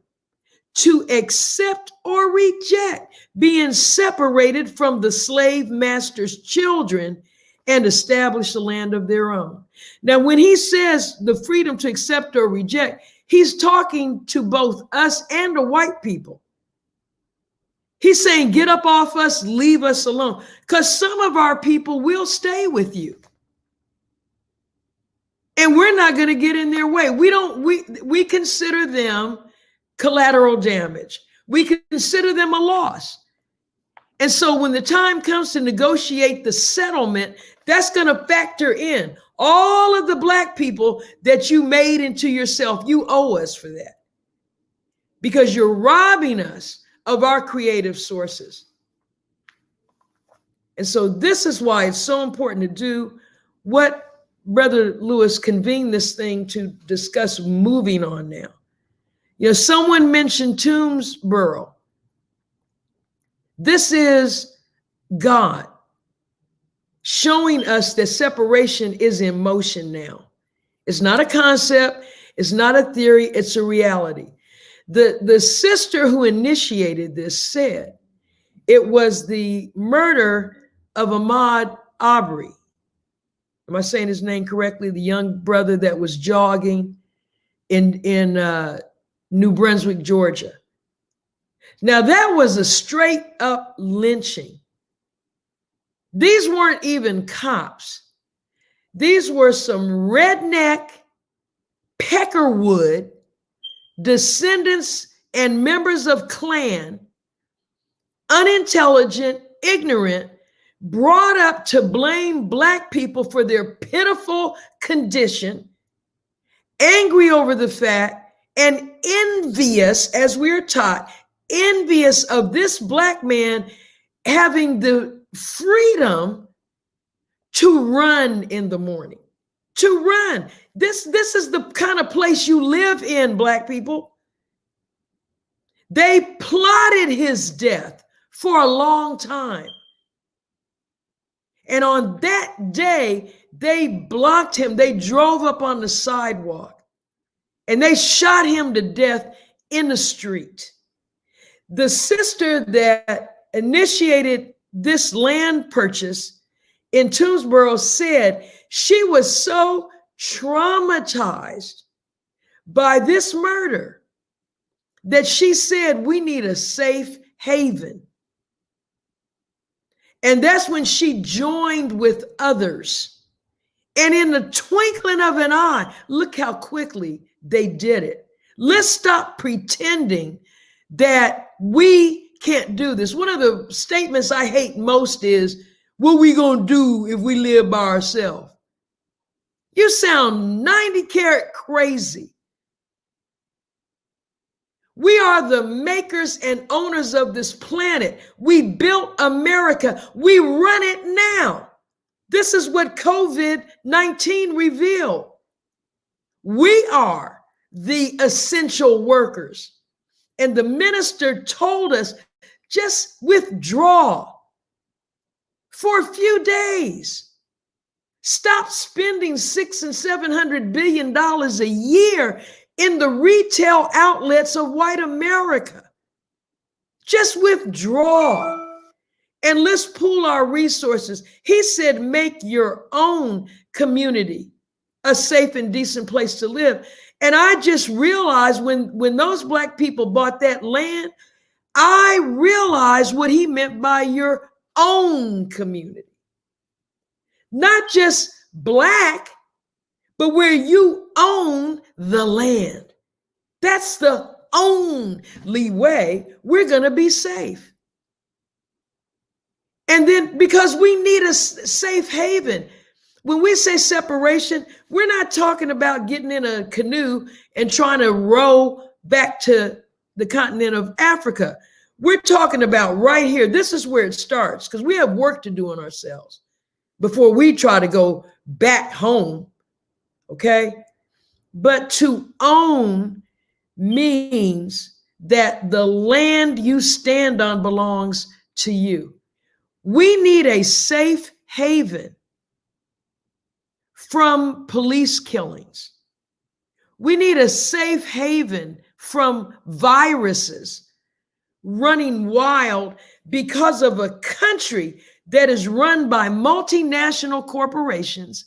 to accept or reject being separated from the slave master's children and establish a land of their own. Now, when he says the freedom to accept or reject, he's talking to both us and the white people. He's saying, get up off us, leave us alone, because some of our people will stay with you. And we're not going to get in their way. We consider them collateral damage. We consider them a loss. And so when the time comes to negotiate the settlement, that's going to factor in all of the Black people that you made into yourself. You owe us for that because you're robbing us of our creative sources. And so this is why it's so important to do what Brother Lewis convened this thing to discuss moving on now. You know, someone mentioned Toomsboro. This is God showing us that separation is in motion now. It's not a concept, it's not a theory, it's a reality. The sister who initiated this said it was the murder of Ahmaud Arbery. Am I saying his name correctly? The young brother that was jogging in New Brunswick, Georgia. Now that was a straight up lynching. These weren't even cops. These were some redneck, Peckerwood descendants and members of Klan, unintelligent, ignorant, brought up to blame Black people for their pitiful condition, angry over the fact, and envious, as we're taught, envious of this Black man having the freedom to run in the morning, to run. This is the kind of place you live in, Black people. They plotted his death for a long time. And on that day, they blocked him. They drove up on the sidewalk and they shot him to death in the street. The sister that initiated this land purchase in Toomsboro said she was so traumatized by this murder that she said, we need a safe haven. And that's when she joined with others. And in the twinkling of an eye, look how quickly they did it. Let's stop pretending that we can't do this. One of the statements I hate most is, what we gonna do if we live by ourselves? You sound 90 carat crazy. We are the makers and owners of this planet. We built America. We run it now. This is what COVID-19 revealed. We are the essential workers. And the minister told us, just withdraw for a few days. Stop spending $600 and $700 billion a year in the retail outlets of white America. Just withdraw and let's pool our resources. He said, make your own community a safe and decent place to live. And I just realized when those Black people bought that land, I realized what he meant by your own community. Not just Black, but where you own the land. That's the only way we're going to be safe. And then because we need a safe haven. When we say separation, we're not talking about getting in a canoe and trying to row back to the continent of Africa. We're talking about right here. This is where it starts because we have work to do on ourselves before we try to go back home. Okay. But to own means that the land you stand on belongs to you. We need a safe haven from police killings. We need a safe haven from viruses running wild because of a country that is run by multinational corporations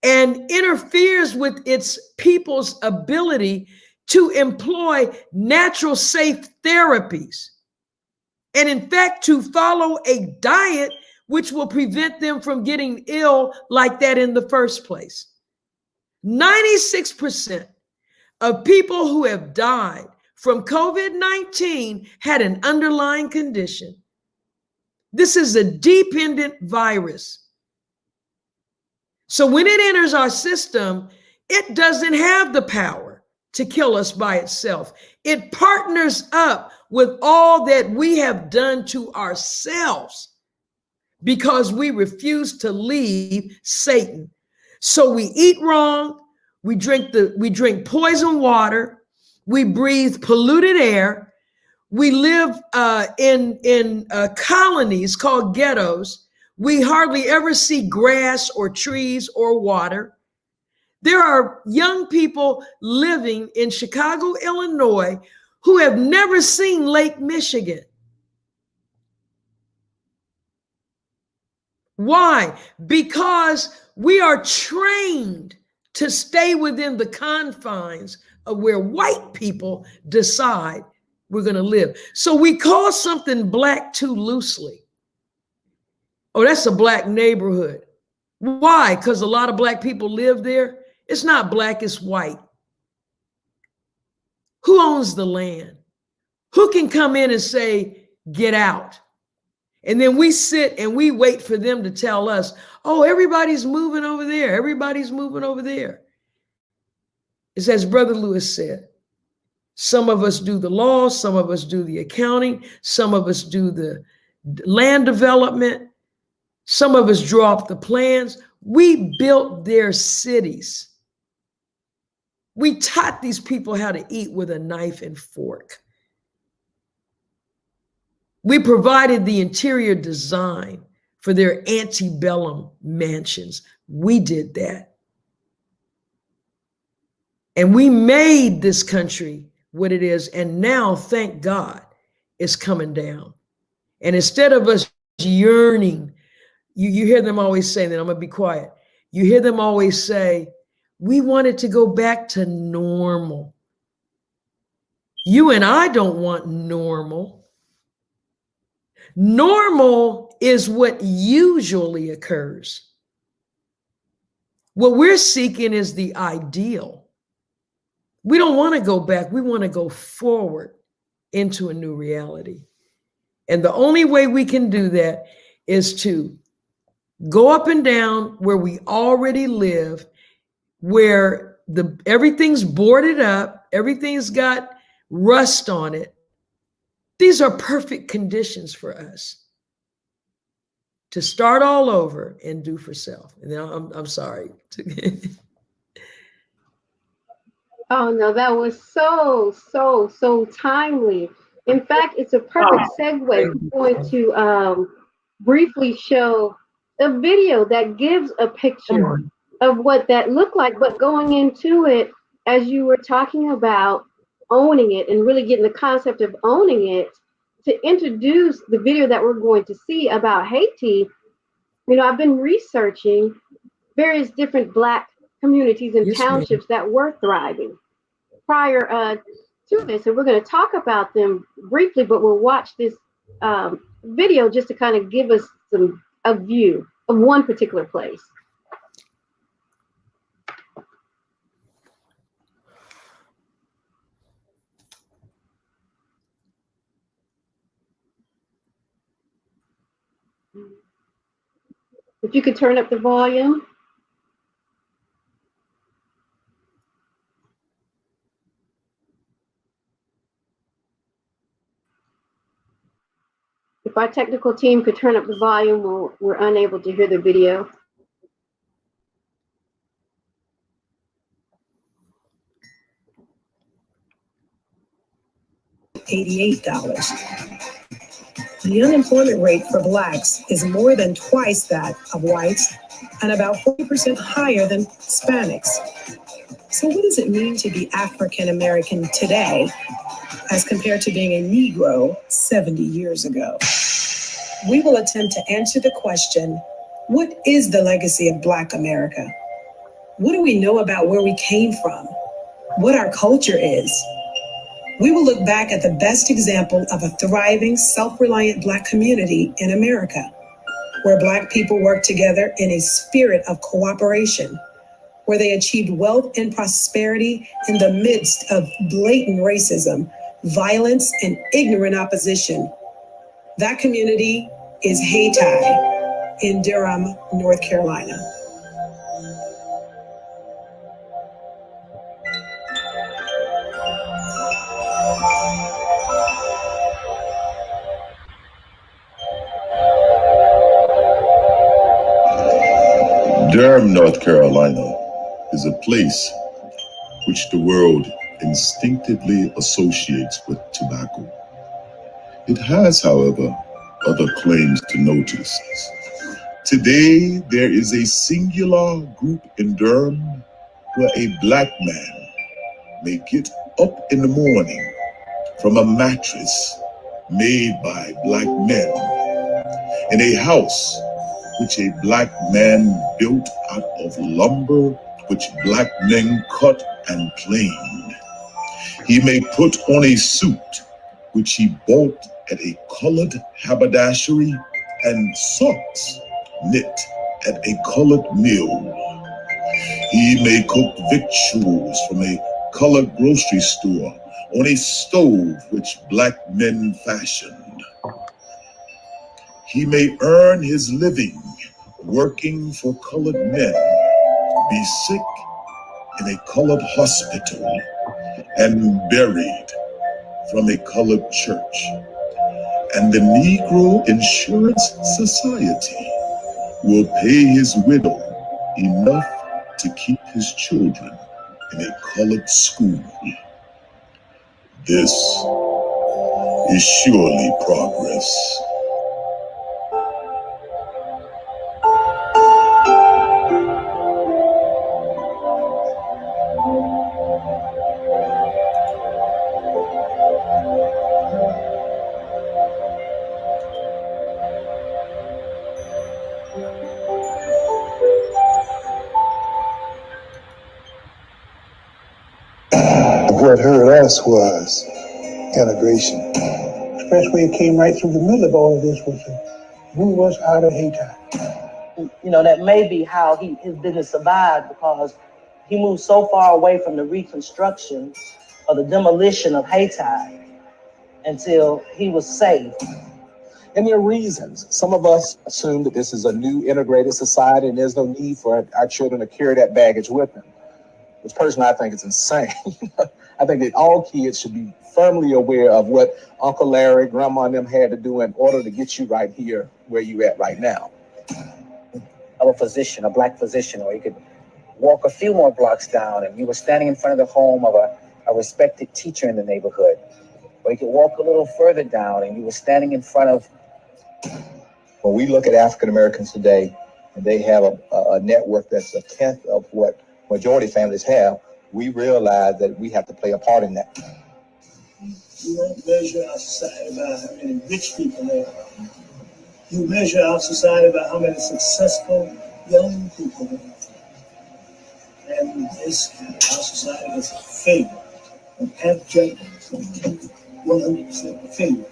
and interferes with its people's ability to employ natural safe therapies. And in fact, to follow a diet which will prevent them from getting ill like that in the first place. 96% of people who have died from COVID-19 had an underlying condition. This is a dependent virus. So when it enters our system, it doesn't have the power to kill us by itself. It partners up with all that we have done to ourselves because we refuse to leave Satan. So we eat wrong, we drink poison water, we breathe polluted air, we live in colonies called ghettos. We hardly ever see grass or trees or water. There are young people living in Chicago, Illinois, who have never seen Lake Michigan. Why? Because we are trained to stay within the confines of where white people decide we're going to live. So we call something black too loosely. Oh, that's a black neighborhood. Why? Because a lot of black people live there. It's not black, it's white. Who owns the land? Who can come in and say, get out? And then we sit and we wait for them to tell us, oh, everybody's moving over there. Everybody's moving over there. It's as Brother Lewis said, some of us do the law, some of us do the accounting, some of us do the land development, some of us draw up the plans. We built their cities. We taught these people how to eat with a knife and fork. We provided the interior design for their antebellum mansions. We did that. And we made this country what it is. And now, thank God, it's coming down. And instead of us yearning, you hear them always say that, I'm going to be quiet. You hear them always say, we wanted to go back to normal. You and I don't want normal. Normal is what usually occurs. What we're seeking is the ideal. We don't want to go back. We want to go forward into a new reality. And the only way we can do that is to go up and down where we already live, where everything's boarded up, everything's got rust on it. These are perfect conditions for us to start all over and do for self. And then I'm sorry. Oh no, that was so timely. In fact, it's a perfect segue. We're going to briefly show a video that gives a picture of what that looked like, but going into it, as you were talking about owning it and really getting the concept of owning it, to introduce the video that we're going to see about Haiti, I've been researching various different Black communities and townships that were thriving prior to this. And we're going to talk about them briefly, but we'll watch this video just to kind of give us a view of one particular place. If you could turn up the volume. If our technical team could turn up the volume, we're unable to hear the video. $88. The unemployment rate for Blacks is more than twice that of whites and about 40% higher than Hispanics. So what does it mean to be African American today as compared to being a Negro 70 years ago? We will attempt to answer the question, what is the legacy of Black America? What do we know about where we came from? What our culture is? We will look back at the best example of a thriving, self-reliant Black community in America, where Black people work together in a spirit of cooperation, where they achieved wealth and prosperity in the midst of blatant racism, violence, and ignorant opposition. That community is Hayti in Durham, North Carolina. Durham, North Carolina is a place which the world instinctively associates with tobacco. It has, however, other claims to notice. Today, there is a singular group in Durham where a black man may get up in the morning from a mattress made by black men in a house which a black man built out of lumber which black men cut and planed. He may put on a suit which he bought at a colored haberdashery and socks knit at a colored mill. He may cook victuals from a colored grocery store on a stove which black men fashioned. He may earn his living working for colored men, be sick in a colored hospital, and buried from a colored church. And the Negro Insurance Society will pay his widow enough to keep his children in a colored school. This is surely progress. What hurt us was integration. Especially it came right through the middle of all of this was to move us out of Haiti. You know, that may be how his business survived, because he moved so far away from the reconstruction or the demolition of Haiti until he was safe. And there are reasons. Some of us assume that this is a new integrated society and there's no need for our children to carry that baggage with them. Which personally I think is insane. I think that all kids should be firmly aware of what Uncle Larry, Grandma, and them had to do in order to get you right here where you at right now. Of a physician, a black physician, or you could walk a few more blocks down and you were standing in front of the home of a respected teacher in the neighborhood. Or you could walk a little further down and you were standing in front of... When we look at African Americans today, and they have a network that's a tenth of what majority families have, we realize that we have to play a part in that. You don't measure our society by how many rich people there are. You measure our society by how many successful young people there are. And this, our society is a failure, an abject, 100% failure.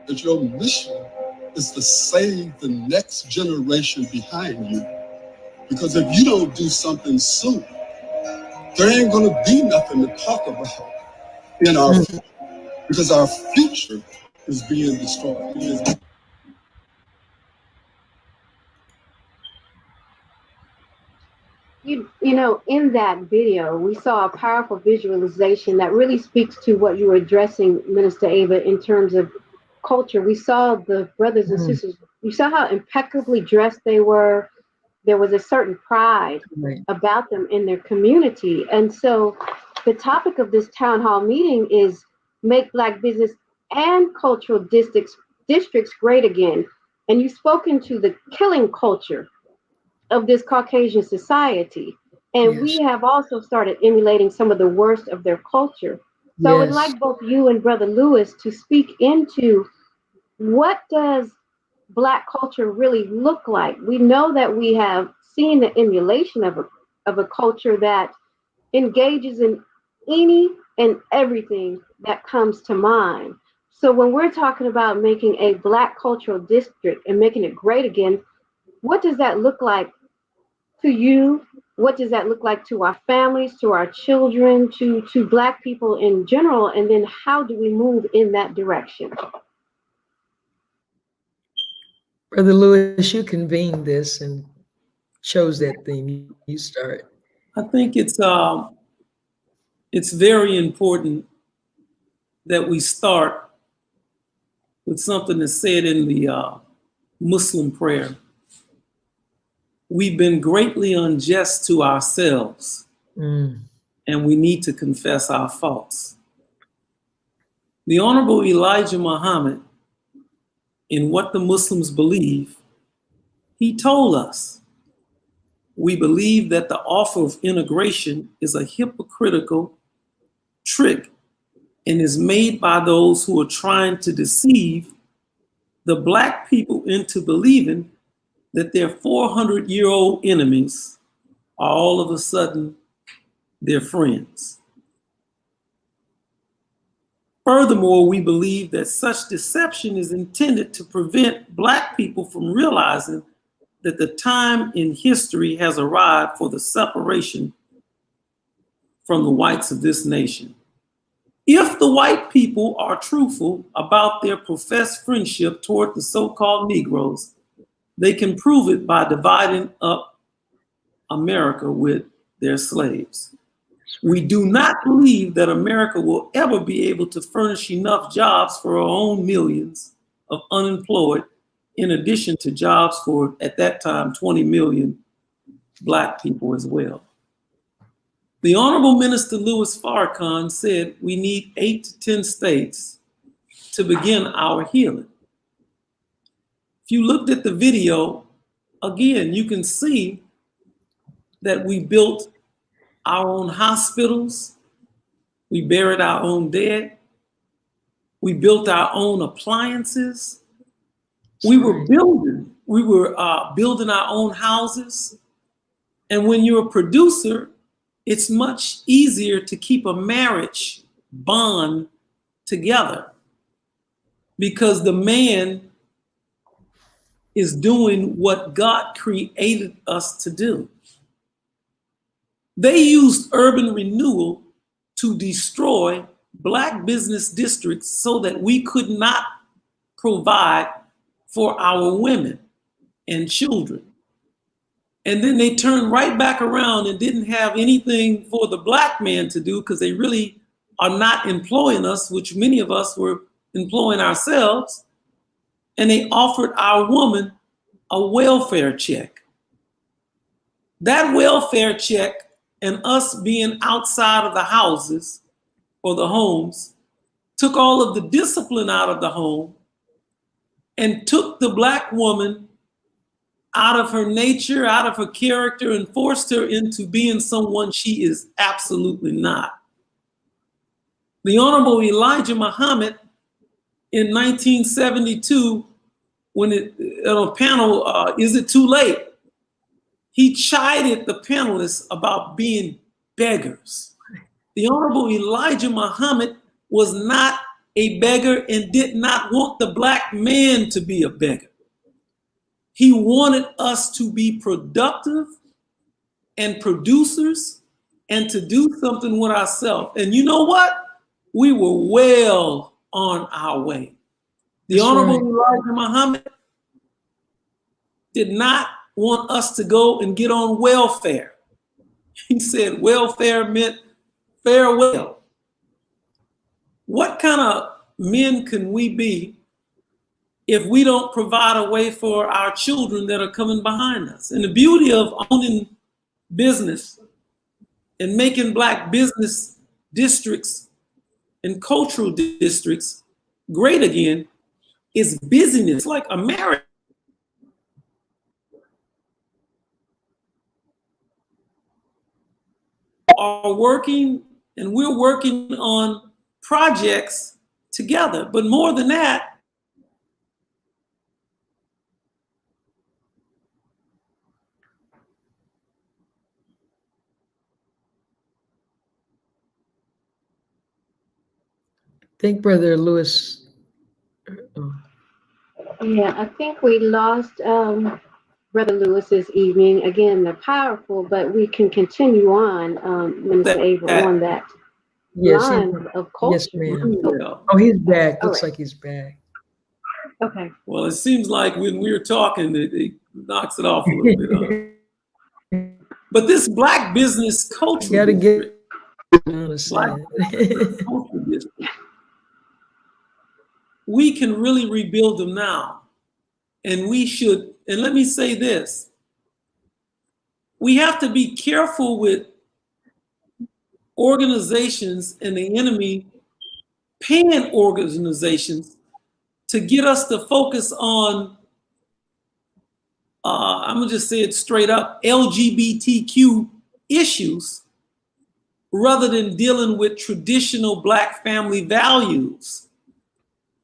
That your mission is to save the next generation behind you. Because if you don't do something soon, there ain't gonna be nothing to talk about in our future, because our future is being destroyed. You know, in that video, we saw a powerful visualization that really speaks to what you were addressing, Minister Ava, in terms of culture. We saw the brothers and sisters. You saw how impeccably dressed they were. There was a certain pride about them in their community. And so the topic of this town hall meeting is make Black business and cultural districts great again. And you've spoken to the killing culture of this Caucasian society. And we have also started emulating some of the worst of their culture. So I would like both you and Brother Lewis to speak into what does Black culture really look like. We know that we have seen the emulation of a culture that engages in any and everything that comes to mind. So when we're talking about making a Black cultural district and making it great again, what does that look like to you? What does that look like to our families, to our children, to Black people in general? And then how do we move in that direction? Brother Lewis, you convened this and chose that theme. You start. I think it's very important that we start with something that's said in the Muslim prayer. We've been greatly unjust to ourselves, and we need to confess our faults. The Honorable Elijah Muhammad, in what the Muslims believe, he told us, we believe that the offer of integration is a hypocritical trick and is made by those who are trying to deceive the Black people into believing that their 400-year-old enemies are all of a sudden their friends. Furthermore, we believe that such deception is intended to prevent Black people from realizing that the time in history has arrived for the separation from the whites of this nation. If the white people are truthful about their professed friendship toward the so-called Negroes, they can prove it by dividing up America with their slaves. We do not believe that America will ever be able to furnish enough jobs for our own millions of unemployed, in addition to jobs for, at that time, 20 million Black people as well. The Honorable Minister Louis Farrakhan said we need 8 to 10 states to begin our healing. If you looked at the video, again, you can see that we built our own hospitals, we buried our own dead, we built our own appliances, we were building our own houses. And when you're a producer, it's much easier to keep a marriage bond together because the man is doing what God created us to do. They used urban renewal to destroy Black business districts so that we could not provide for our women and children. And then they turned right back around and didn't have anything for the Black man to do because they really are not employing us, which many of us were employing ourselves. And they offered our woman a welfare check. That welfare check and us being outside of the houses or the homes took all of the discipline out of the home and took the Black woman out of her nature, out of her character, and forced her into being someone she is absolutely not. The Honorable Elijah Muhammad in 1972, when on a panel, Is It Too Late? He chided the panelists about being beggars. The Honorable Elijah Muhammad was not a beggar and did not want the Black man to be a beggar. He wanted us to be productive and producers and to do something with ourselves. And you know what? We were well on our way. The Honorable Elijah Muhammad did not want us to go and get on welfare. He said welfare meant farewell. What kind of men can we be if we don't provide a way for our children that are coming behind us? And the beauty of owning business and making Black business districts and cultural districts great again is busyness, like a marriage. Are working and we're working on projects together. But more than that, I think Brother Lewis. Yeah, I think we lost Brother Lewis this evening. Again, they're powerful, but we can continue on, Minister Ava, on that Yes, line of culture. yes, ma'am. Oh, he's back. Looks like he's back. Okay. Well, it seems like when we're talking, it knocks it off a little bit. But this Black Business Cultural Gotta get District, on the Black side. Business Cultural District, we can really rebuild them now. And we should, and let me say this, we have to be careful with organizations and the enemy paying organizations to get us to focus on, I'm gonna just say it straight up, LGBTQ issues rather than dealing with traditional Black family values.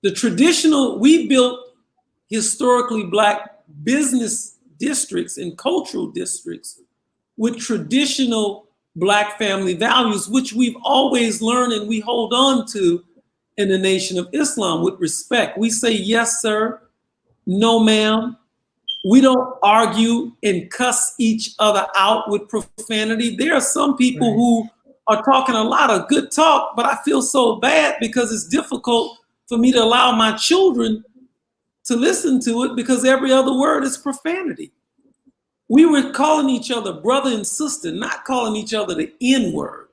The traditional, we built historically Black business districts and cultural districts with traditional Black family values, which we've always learned and we hold on to in the Nation of Islam with respect. We say, yes, sir, no, ma'am. We don't argue and cuss each other out with profanity. There are some people who are talking a lot of good talk, but I feel so bad because it's difficult for me to allow my children to listen to it because every other word is profanity. We were calling each other brother and sister, not calling each other the N word,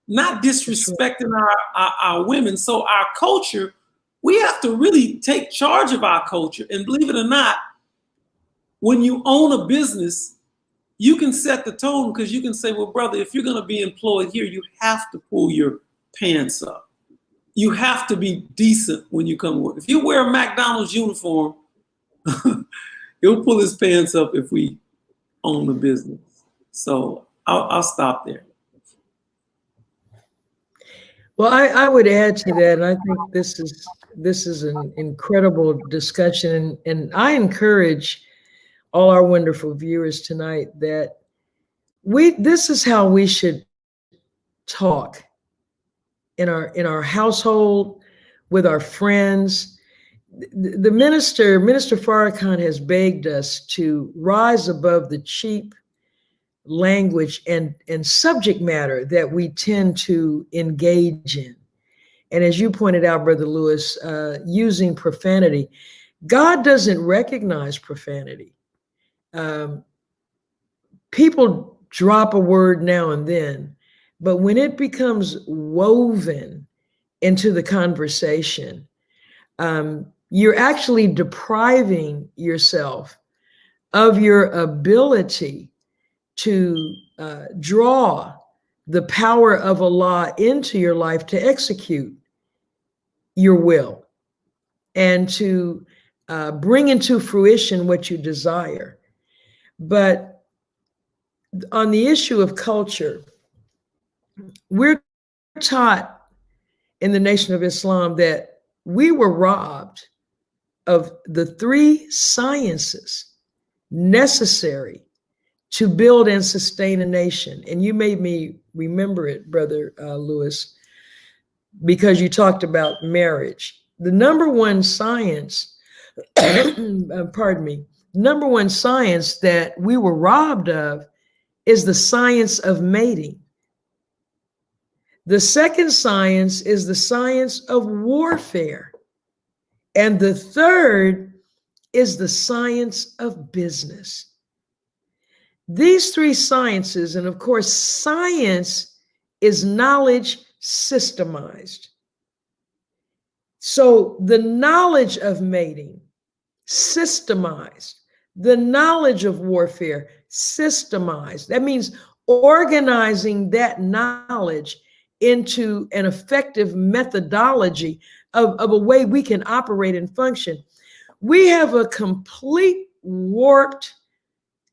not disrespecting our women. So our culture, we have to really take charge of our culture. And believe it or not, when you own a business, you can set the tone because you can say, well, brother, if you're going to be employed here, you have to pull your pants up. You have to be decent when you come to work. If you wear a McDonald's uniform, he'll pull his pants up if we own the business. So I'll stop there. Well, I would add to that, and I think this is an incredible discussion, and I encourage all our wonderful viewers tonight that this is how we should talk in our household, with our friends. The Minister Farrakhan has begged us to rise above the cheap language and subject matter that we tend to engage in. And as you pointed out, Brother Lewis, using profanity. God doesn't recognize profanity. People drop a word now and then, but when it becomes woven into the conversation, you're actually depriving yourself of your ability to draw the power of Allah into your life to execute your will and to bring into fruition what you desire. But on the issue of culture, we're taught in the Nation of Islam that we were robbed of the 3 sciences necessary to build and sustain a nation. And you made me remember it, Brother Lewis, because you talked about marriage. The number one science, pardon me, number one science that we were robbed of is the science of mating. The second science is the science of warfare. And the third is the science of business. These 3 sciences, and of course, science is knowledge systemized. So the knowledge of mating, systemized. The knowledge of warfare, systemized. That means organizing that knowledge into an effective methodology of a way we can operate and function. We have a complete warped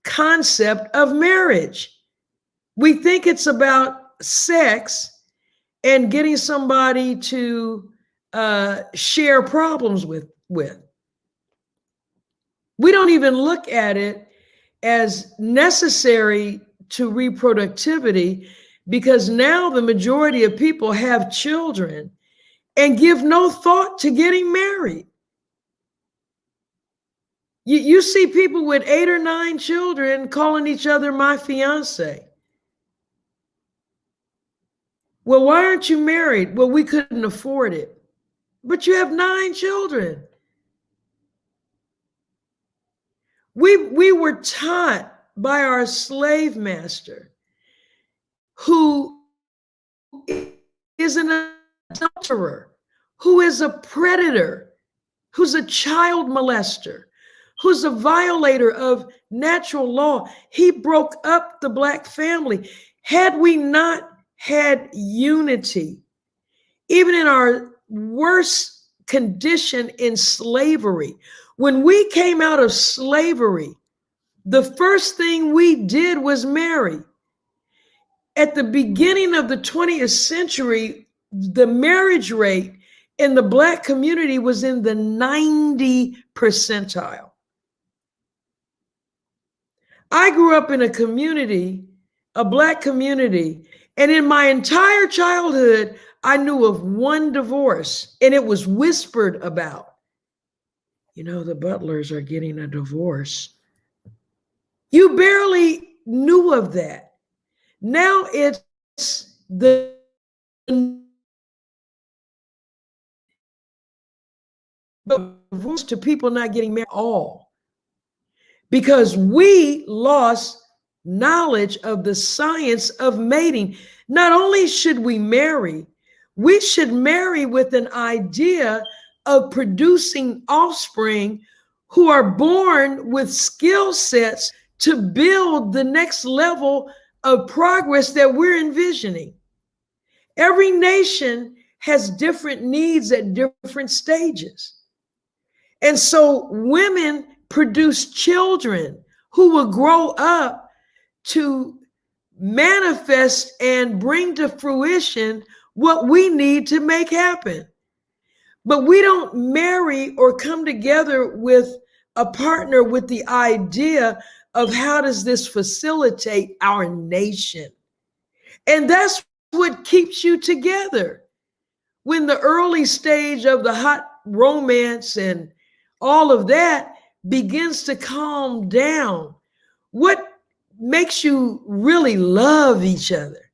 concept of marriage. We think it's about sex and getting somebody to share problems with. We don't even look at it as necessary to reproductivity, because now the majority of people have children and give no thought to getting married. You see people with 8 or 9 children calling each other my fiance. Well, why aren't you married? Well, we couldn't afford it. But you have 9 children. We were taught by our slave master, who is an adulterer, who is a predator, who's a child molester, who's a violator of natural law. He broke up the Black family. Had we not had unity, even in our worst condition in slavery, when we came out of slavery, the first thing we did was marry. At the beginning of the 20th century, the marriage rate in the Black community was in the 90 percentile. I grew up in a community, a Black community, and in my entire childhood, I knew of one divorce, and it was whispered about. You know, the Butlers are getting a divorce. You barely knew of that. Now it's the divorce to people not getting married at all, because we lost knowledge of the science of mating. Not only should we should marry with an idea of producing offspring who are born with skill sets to build the next level of progress that we're envisioning. Every nation has different needs at different stages. And so women produce children who will grow up to manifest and bring to fruition what we need to make happen. But we don't marry or come together with a partner with the idea of how does this facilitate our nation? And that's what keeps you together. When the early stage of the hot romance and all of that begins to calm down, what makes you really love each other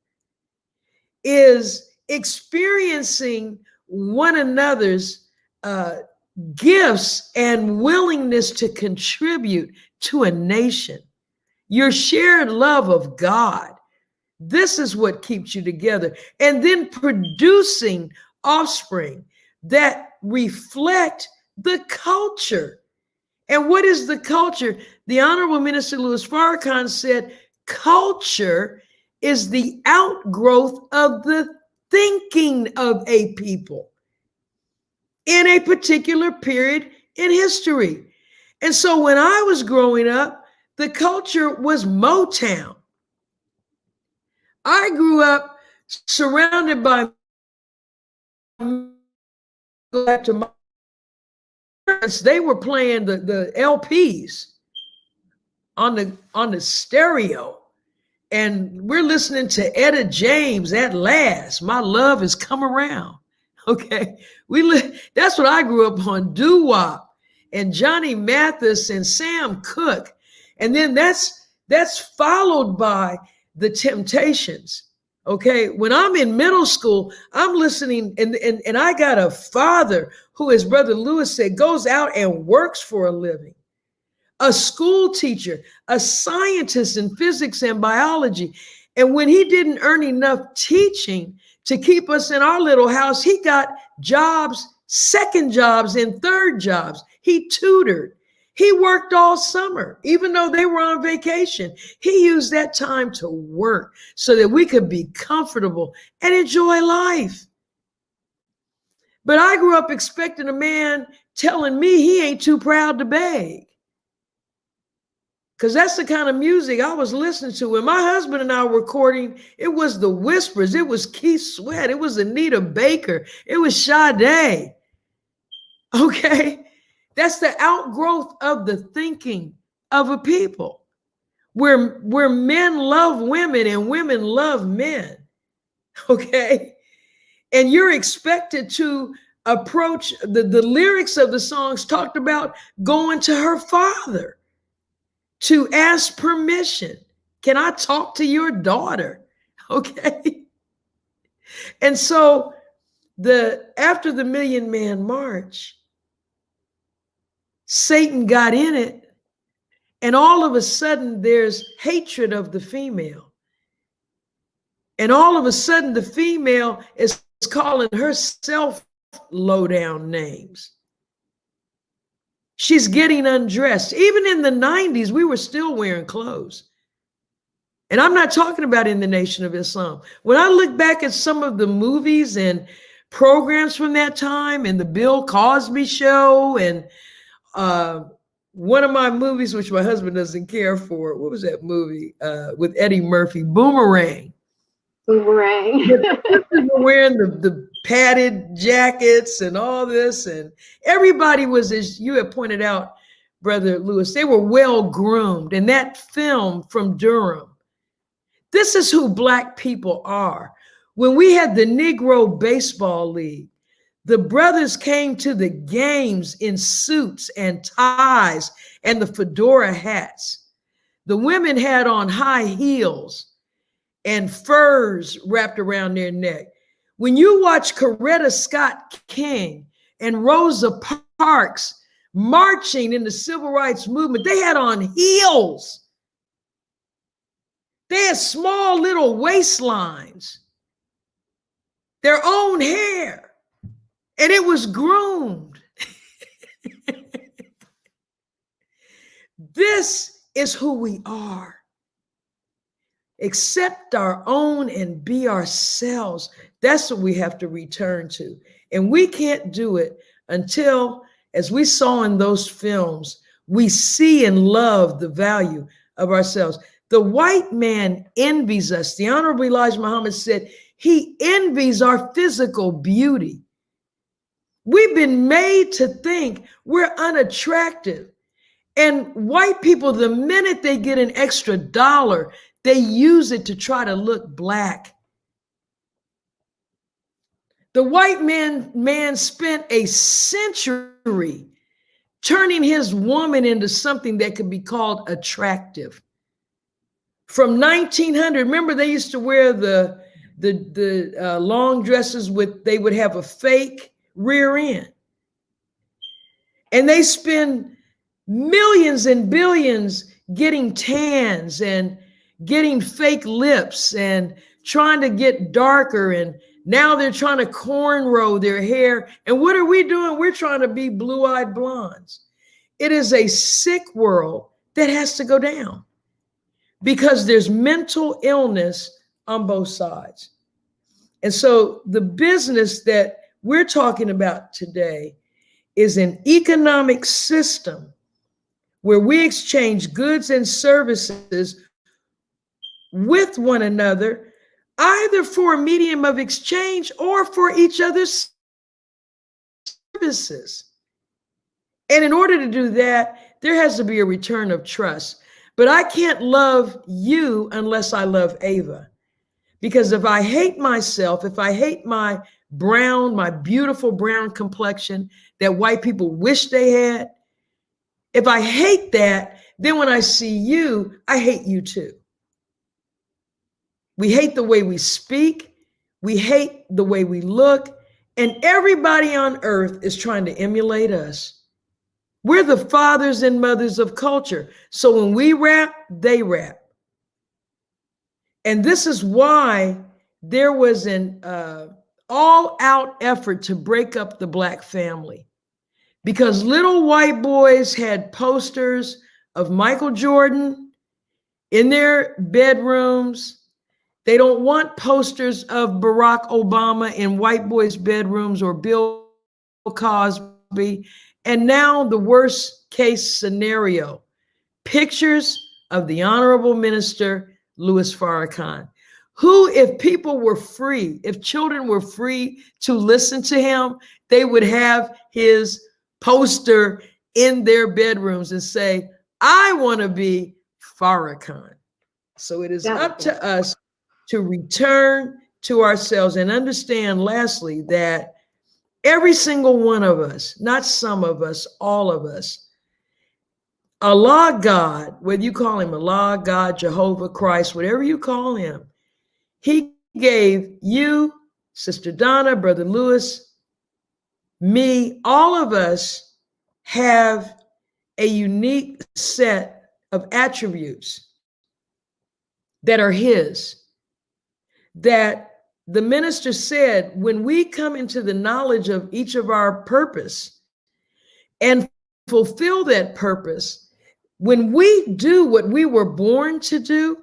is experiencing one another's gifts and willingness to contribute to a nation. Your shared love of God. This is what keeps you together. And then producing offspring that reflect the culture. And what is the culture? The Honorable Minister Louis Farrakhan said, culture is the outgrowth of the thinking of a people in a particular period in history. And so when I was growing up, the culture was Motown. I grew up surrounded by, go back to my parents, they were playing the LPs on the stereo. And we're listening to Etta James, At Last, My Love Has Come Around. Okay, that's what I grew up on, doo-wop and Johnny Mathis and Sam Cooke. And then that's followed by the Temptations. Okay, when I'm in middle school, I'm listening, and I got a father who, as Brother Lewis said, goes out and works for a living. A school teacher, a scientist in physics and biology. And when he didn't earn enough teaching to keep us in our little house, he got jobs, second jobs and third jobs. He tutored. He worked all summer, even though they were on vacation. He used that time to work so that we could be comfortable and enjoy life. But I grew up expecting a man telling me he ain't too proud to beg. Because that's the kind of music I was listening to. When my husband and I were recording, it was the Whispers, it was Keith Sweat, it was Anita Baker, it was Sade. Okay? That's the outgrowth of the thinking of a people where men love women and women love men. Okay? And you're expected to approach the lyrics of the songs talked about going to her father to ask permission. Can I talk to your daughter? Okay. And so after the Million Man March, Satan got in it And all of a sudden, there's hatred of the female. And all of a sudden, the female is calling herself low-down names. She's getting undressed. Even in the 90s, we were still wearing clothes. And I'm not talking about in the Nation of Islam. When I look back at some of the movies and programs from that time, and the Bill Cosby Show, and one of my movies, which my husband doesn't care for, what was that movie with Eddie Murphy? Boomerang. Boomerang. People were wearing the padded jackets and all this, and everybody was, as you have pointed out, Brother Lewis, they were well groomed. And that film from Durham, this is who Black people are. When we had the Negro Baseball League, the brothers came to the games in suits and ties and the fedora hats. The women had on high heels and furs wrapped around their neck. When you watch Coretta Scott King and Rosa Parks marching in the civil rights movement, they had on heels. They had small little waistlines, their own hair, and it was groomed. This is who we are. Accept our own and be ourselves. That's what we have to return to. And we can't do it until, as we saw in those films, we see and love the value of ourselves. The white man envies us. The Honorable Elijah Muhammad said he envies our physical beauty. We've been made to think we're unattractive. And white people, the minute they get an extra dollar, they use it to try to look Black. The white man spent a century turning his woman into something that could be called attractive. From 1900, remember they used to wear the long dresses they would have a fake rear end. And they spend millions and billions getting tans and getting fake lips and trying to get darker. And now they're trying to cornrow their hair. And what are we doing? We're trying to be blue-eyed blondes. It is a sick world that has to go down because there's mental illness on both sides. And so the business that we're talking about today is an economic system where we exchange goods and services with one another, either for a medium of exchange or for each other's services. And in order to do that, there has to be a return of trust. But I can't love you unless I love Ava. Because if I hate myself, if I hate my brown, my beautiful brown complexion that white people wish they had, if I hate that, then when I see you, I hate you too. We hate the way we speak. We hate the way we look. And everybody on earth is trying to emulate us. We're the fathers and mothers of culture. So when we rap, they rap. And this is why there was an all-out effort to break up the Black family. Because little white boys had posters of Michael Jordan in their bedrooms. They don't want posters of Barack Obama in white boys' bedrooms or Bill Cosby. And now the worst case scenario, pictures of the Honorable Minister Louis Farrakhan, who, if people were free, if children were free to listen to him, they would have his poster in their bedrooms and say, I want to be Farrakhan. So it is up to us to return to ourselves and understand, lastly, that every single one of us, not some of us, all of us, Allah God, whether you call him Allah, God, Jehovah, Christ, whatever you call him, he gave you, Sister Donna, Brother Lewis, me, all of us have a unique set of attributes that are his, that the minister said, when we come into the knowledge of each of our purpose and fulfill that purpose, when we do what we were born to do,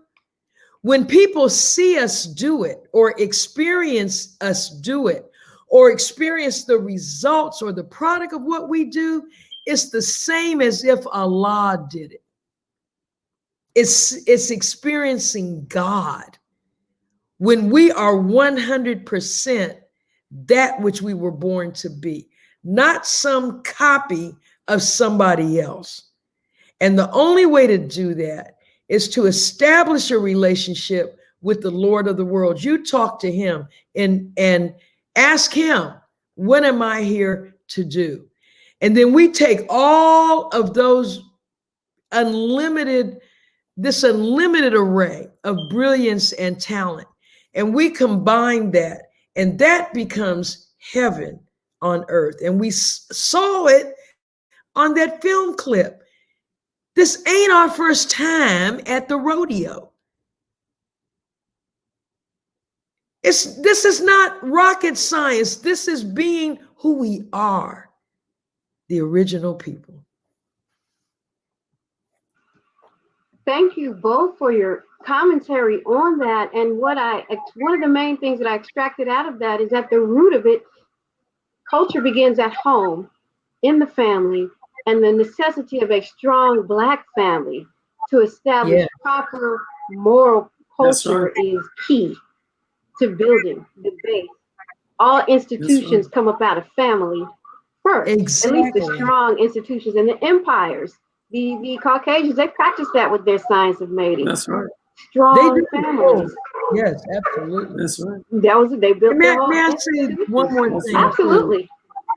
when people see us do it or experience us do it or experience the results or the product of what we do, it's the same as if Allah did it. It's experiencing God when we are 100% that which we were born to be, not some copy of somebody else. And the only way to do that is to establish a relationship with the Lord of the world. You talk to him and ask him, what am I here to do? And then we take all of those this unlimited array of brilliance and talent, and we combine that, and that becomes heaven on earth. And we saw it on that film clip. This ain't our first time at the rodeo. This is not rocket science. This is being who we are, the original people. Thank you both for your commentary on that. And one of the main things that I extracted out of that is at the root of it, culture begins at home, in the family, and the necessity of a strong Black family to establish proper moral culture is key to building the base. All institutions come up out of family first, at least the strong institutions and the empires. The Caucasians, they practice that with their science of mating. That's right. Strong families. Yes, absolutely. That's right. They built their whole May I say one more thing? Absolutely.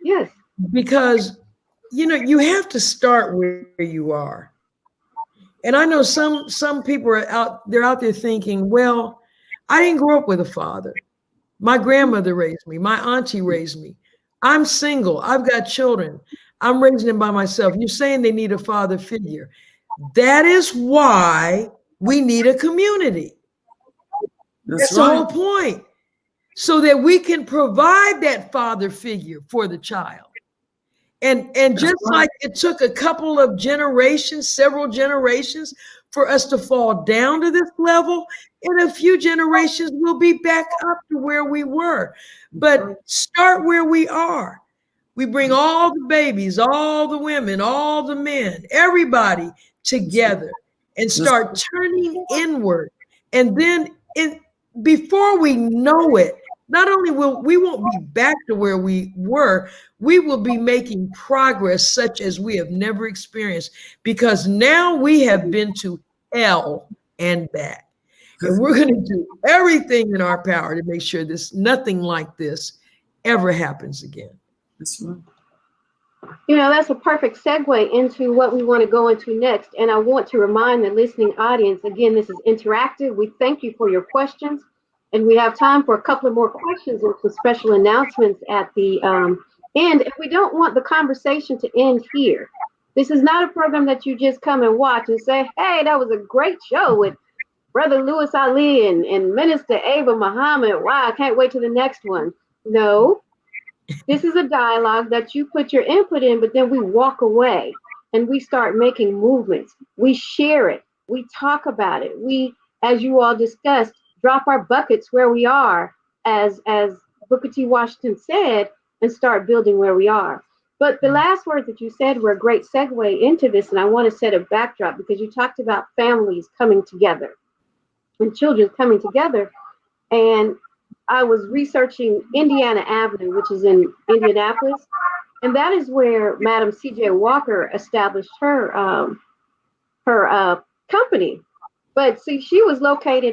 Yes. Because, you have to start where you are. And I know some people are out there thinking, well, I didn't grow up with a father. My grandmother raised me. My auntie raised me. I'm single. I've got children. I'm raising them by myself. You're saying they need a father figure. That is why we need a community. That's the whole point. So that we can provide that father figure for the child. And just like it took a couple of generations, several generations for us to fall down to this level, in a few generations, we'll be back up to where we were. But start where we are. We bring all the babies, all the women, all the men, everybody together and start turning inward. And then before we know it, not only we won't be back to where we were, we will be making progress such as we have never experienced, because now we have been to hell and back. And we're going to do everything in our power to make sure nothing like this ever happens again. That's right. That's a perfect segue into what we want to go into next. And I want to remind the listening audience, again, this is interactive. We thank you for your questions. And we have time for a couple of more questions and some special announcements at the end. If we don't want the conversation to end here, this is not a program that you just come and watch and say, hey, that was a great show with Brother Louis Ali and Minister Ava Muhammad. Wow, I can't wait to the next one. No, this is a dialogue that you put your input in, but then we walk away and we start making movements. We share it. We talk about it. We, as you all discussed, drop our buckets where we are, as Booker T. Washington said, and start building where we are. But the last words that you said were a great segue into this, and I want to set a backdrop because you talked about families coming together and children coming together. And I was researching Indiana Avenue, which is in Indianapolis, and that is where Madam C.J. Walker established her company. But see,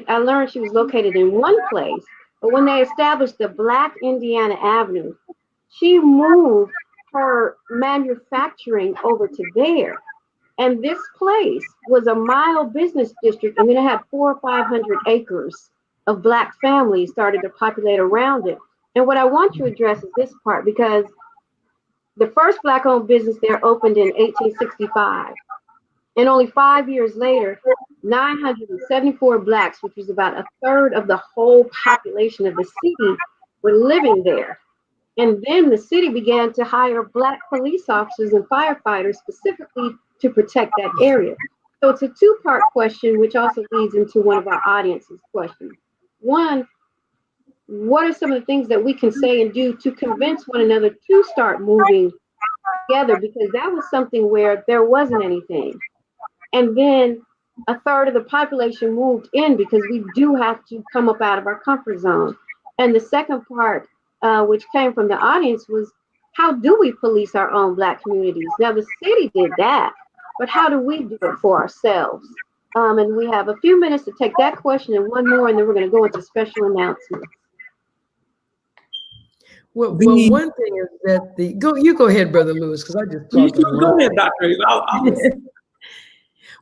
I learned she was located in one place, but when they established the Black Indiana Avenue, she moved her manufacturing over to there. And this place was a mile business district, and then it had 400 or 500 acres of Black families started to populate around it. And what I want to address is this part, because the first Black-owned business there opened in 1865. And only 5 years later, 974 blacks, which was about a third of the whole population of the city, were living there. And then the city began to hire black police officers and firefighters specifically to protect that area. So it's a two-part question, which also leads into one of our audience's questions. One, what are some of the things that we can say and do to convince one another to start moving together? Because that was something where there wasn't anything. And then a third of the population moved in because we do have to come up out of our comfort zone. And the second part, which came from the audience, was how do we police our own Black communities? Now, the city did that, but how do we do it for ourselves? And we have a few minutes to take that question and one more, and then we're going to go into special announcements. Well, one thing is that you go ahead, Brother Lewis, because I just talked a lot. Go ahead, Dr.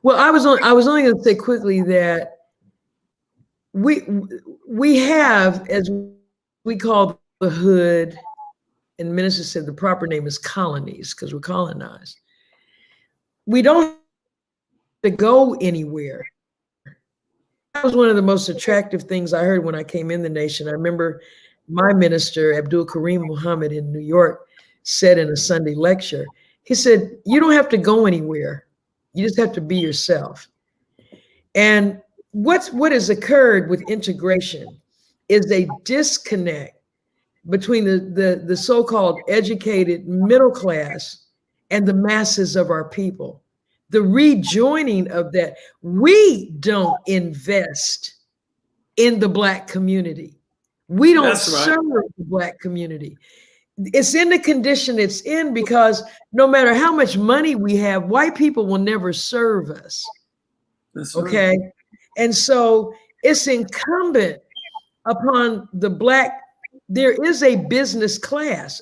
Well, I was only going to say quickly that we have, as we call the hood, and the minister said the proper name is colonies because we're colonized. We don't have to go anywhere. That was one of the most attractive things I heard when I came in the nation. I remember my minister, Abdul Kareem Muhammad in New York, said in a Sunday lecture, he said, you don't have to go anywhere. You just have to be yourself. And what has occurred with integration is a disconnect between the so-called educated middle class and the masses of our people. The rejoining of that, we don't invest in the Black community. We don't serve the Black community. It's in the condition it's in because no matter how much money we have, white people will never serve us. That's okay. Right. And so it's incumbent upon the Black, there is a business class,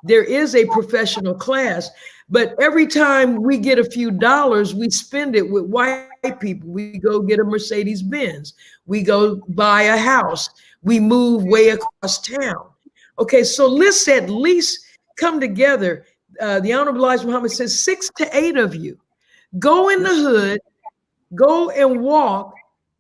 there is a professional class, but every time we get a few dollars, we spend it with white people. We go get a Mercedes Benz, we go buy a house, we move way across town. Okay, so let's at least come together. The Honorable Elijah Muhammad says 6 to 8 of you go in the hood, go and walk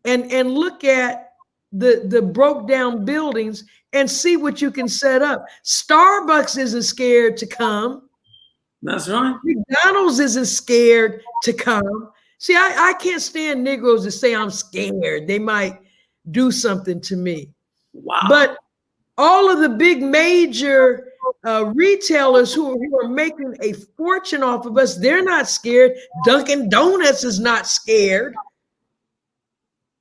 and look at the broke down buildings and see what you can set up. Starbucks isn't scared to come. That's right. McDonald's isn't scared to come. See, I can't stand Negroes that say I'm scared. They might do something to me. Wow. But all of the big major retailers who are making a fortune off of us, they're not scared. Dunkin' Donuts is not scared.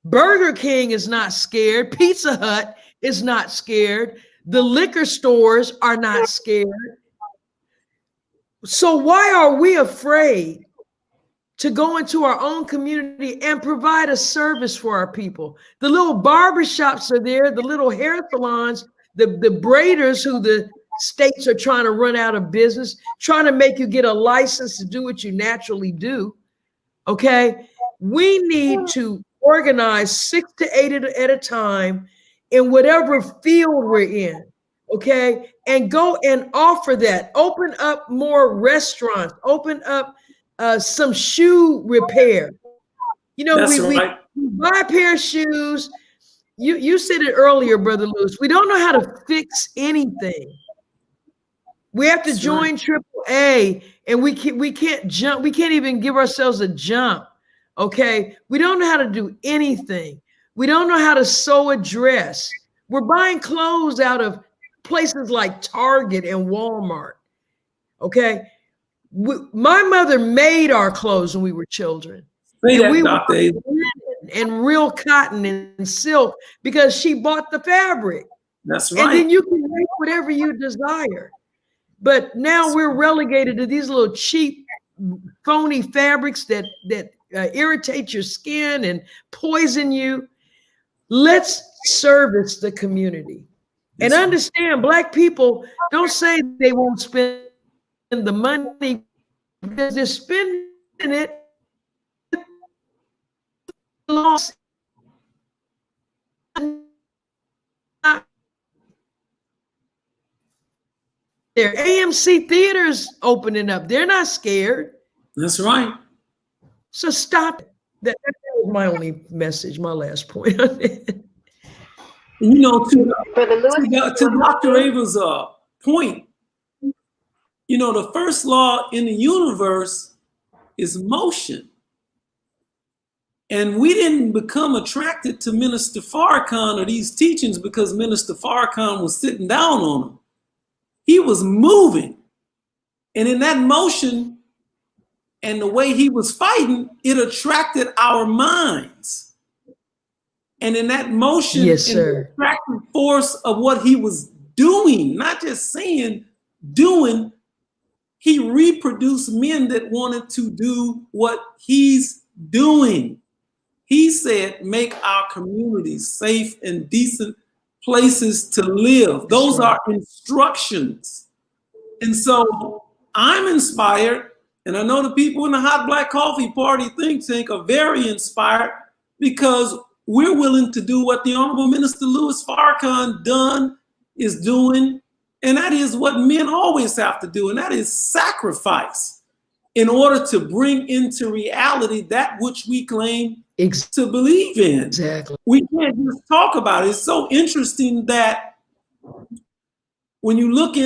Burger King is not scared. Pizza Hut is not scared. The liquor stores are not scared. So why are we afraid to go into our own community and provide a service for our people? The little barbershops are there, the little hair salons, the braiders who the states are trying to run out of business, trying to make you get a license to do what you naturally do. Okay, we need to organize 6 to 8 at a time in whatever field we're in. Okay, and go and offer that. Open up more restaurants. Open up some shoe repair. You know, we buy a pair of shoes. You said it earlier, Brother Lewis. We don't know how to fix anything. We have to join AAA, and we can't jump. We can't even give ourselves a jump. Okay, we don't know how to do anything. We don't know how to sew a dress. We're buying clothes out of places like Target and Walmart. Okay, my mother made our clothes when we were children. And we were and real cotton and silk because she bought the fabric. That's right. And then you can make whatever you desire. But now we're relegated to these little cheap, phony fabrics that irritate your skin and poison you. Let's service the community. And understand, Black people don't say they won't spend the money because they're spending it. Lost. Their AMC theaters opening up. They're not scared. That's right. So stop it. That was my only message, my last point. You know, Brother Lewis? to Dr. Ava's point, you know, the first law in the universe is motion. And we didn't become attracted to Minister Farrakhan or these teachings because Minister Farrakhan was sitting down on them. He was moving. And in that motion and the way he was fighting, it attracted our minds. And in that motion, yes, and the attractive force of what he was doing, not just saying, doing, he reproduced men that wanted to do what he's doing. He said, make our communities safe and decent places to live. Those are instructions. And so I'm inspired, and I know the people in the Hot Black Coffee Party think tank are very inspired because we're willing to do what the Honorable Minister Louis Farrakhan is doing, and that is what men always have to do, and that is sacrifice in order to bring into reality that which we claim to believe in. Exactly. We can't just talk about it. It's so interesting that when you look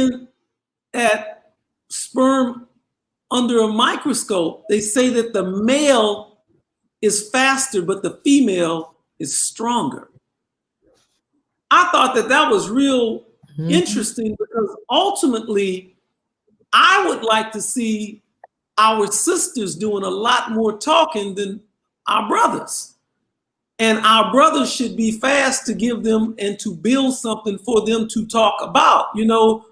at sperm under a microscope, they say that the male is faster, but the female is stronger. I thought that was real interesting because ultimately, I would like to see our sisters doing a lot more talking than our brothers. And our brothers should be fast to give them and to build something for them to talk about. You know,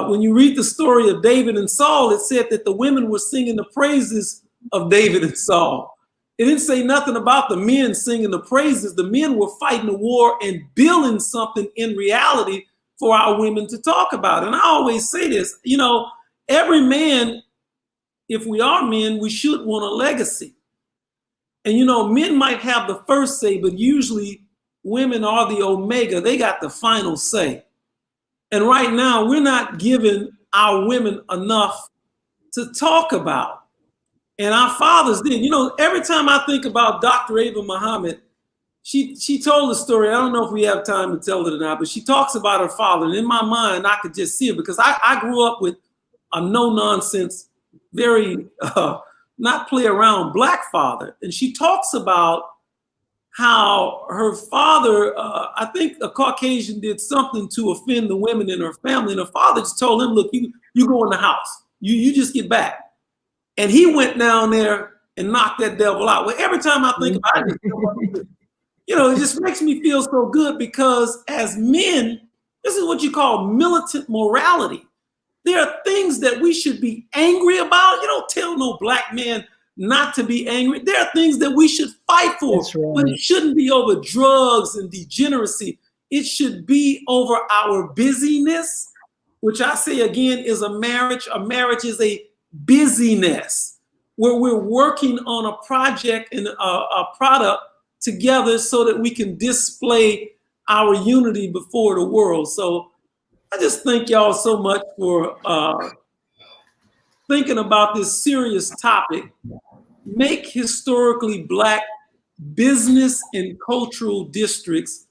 when you read the story of David and Saul, it said that the women were singing the praises of David and Saul. It didn't say nothing about the men singing the praises. The men were fighting the war and building something in reality for our women to talk about. And I always say this, you know, every man, if we are men, we should want a legacy. And, you know, men might have the first say, but usually women are the omega. They got the final say. And right now, we're not giving our women enough to talk about. And our fathers did. You know, every time I think about Dr. Ava Muhammad, she told a story. I don't know if we have time to tell it or not, but she talks about her father. And in my mind, I could just see it because I grew up with a no-nonsense, very not play around black father. And she talks about how her father, I think a Caucasian did something to offend the women in her family. And her father just told him, look, you go in the house. You just get back. And he went down there and knocked that devil out. Well, every time I think about it, you know, it just makes me feel so good because as men, this is what you call militant morality. There are things that we should be angry about. You don't tell no black man not to be angry. There are things that we should fight for, but it shouldn't be over drugs and degeneracy. It should be over our busyness, which I say again is a marriage. A marriage is a busyness where we're working on a project and a product together so that we can display our unity before the world. So I just thank y'all so much for thinking about this serious topic. Make historically black business and cultural districts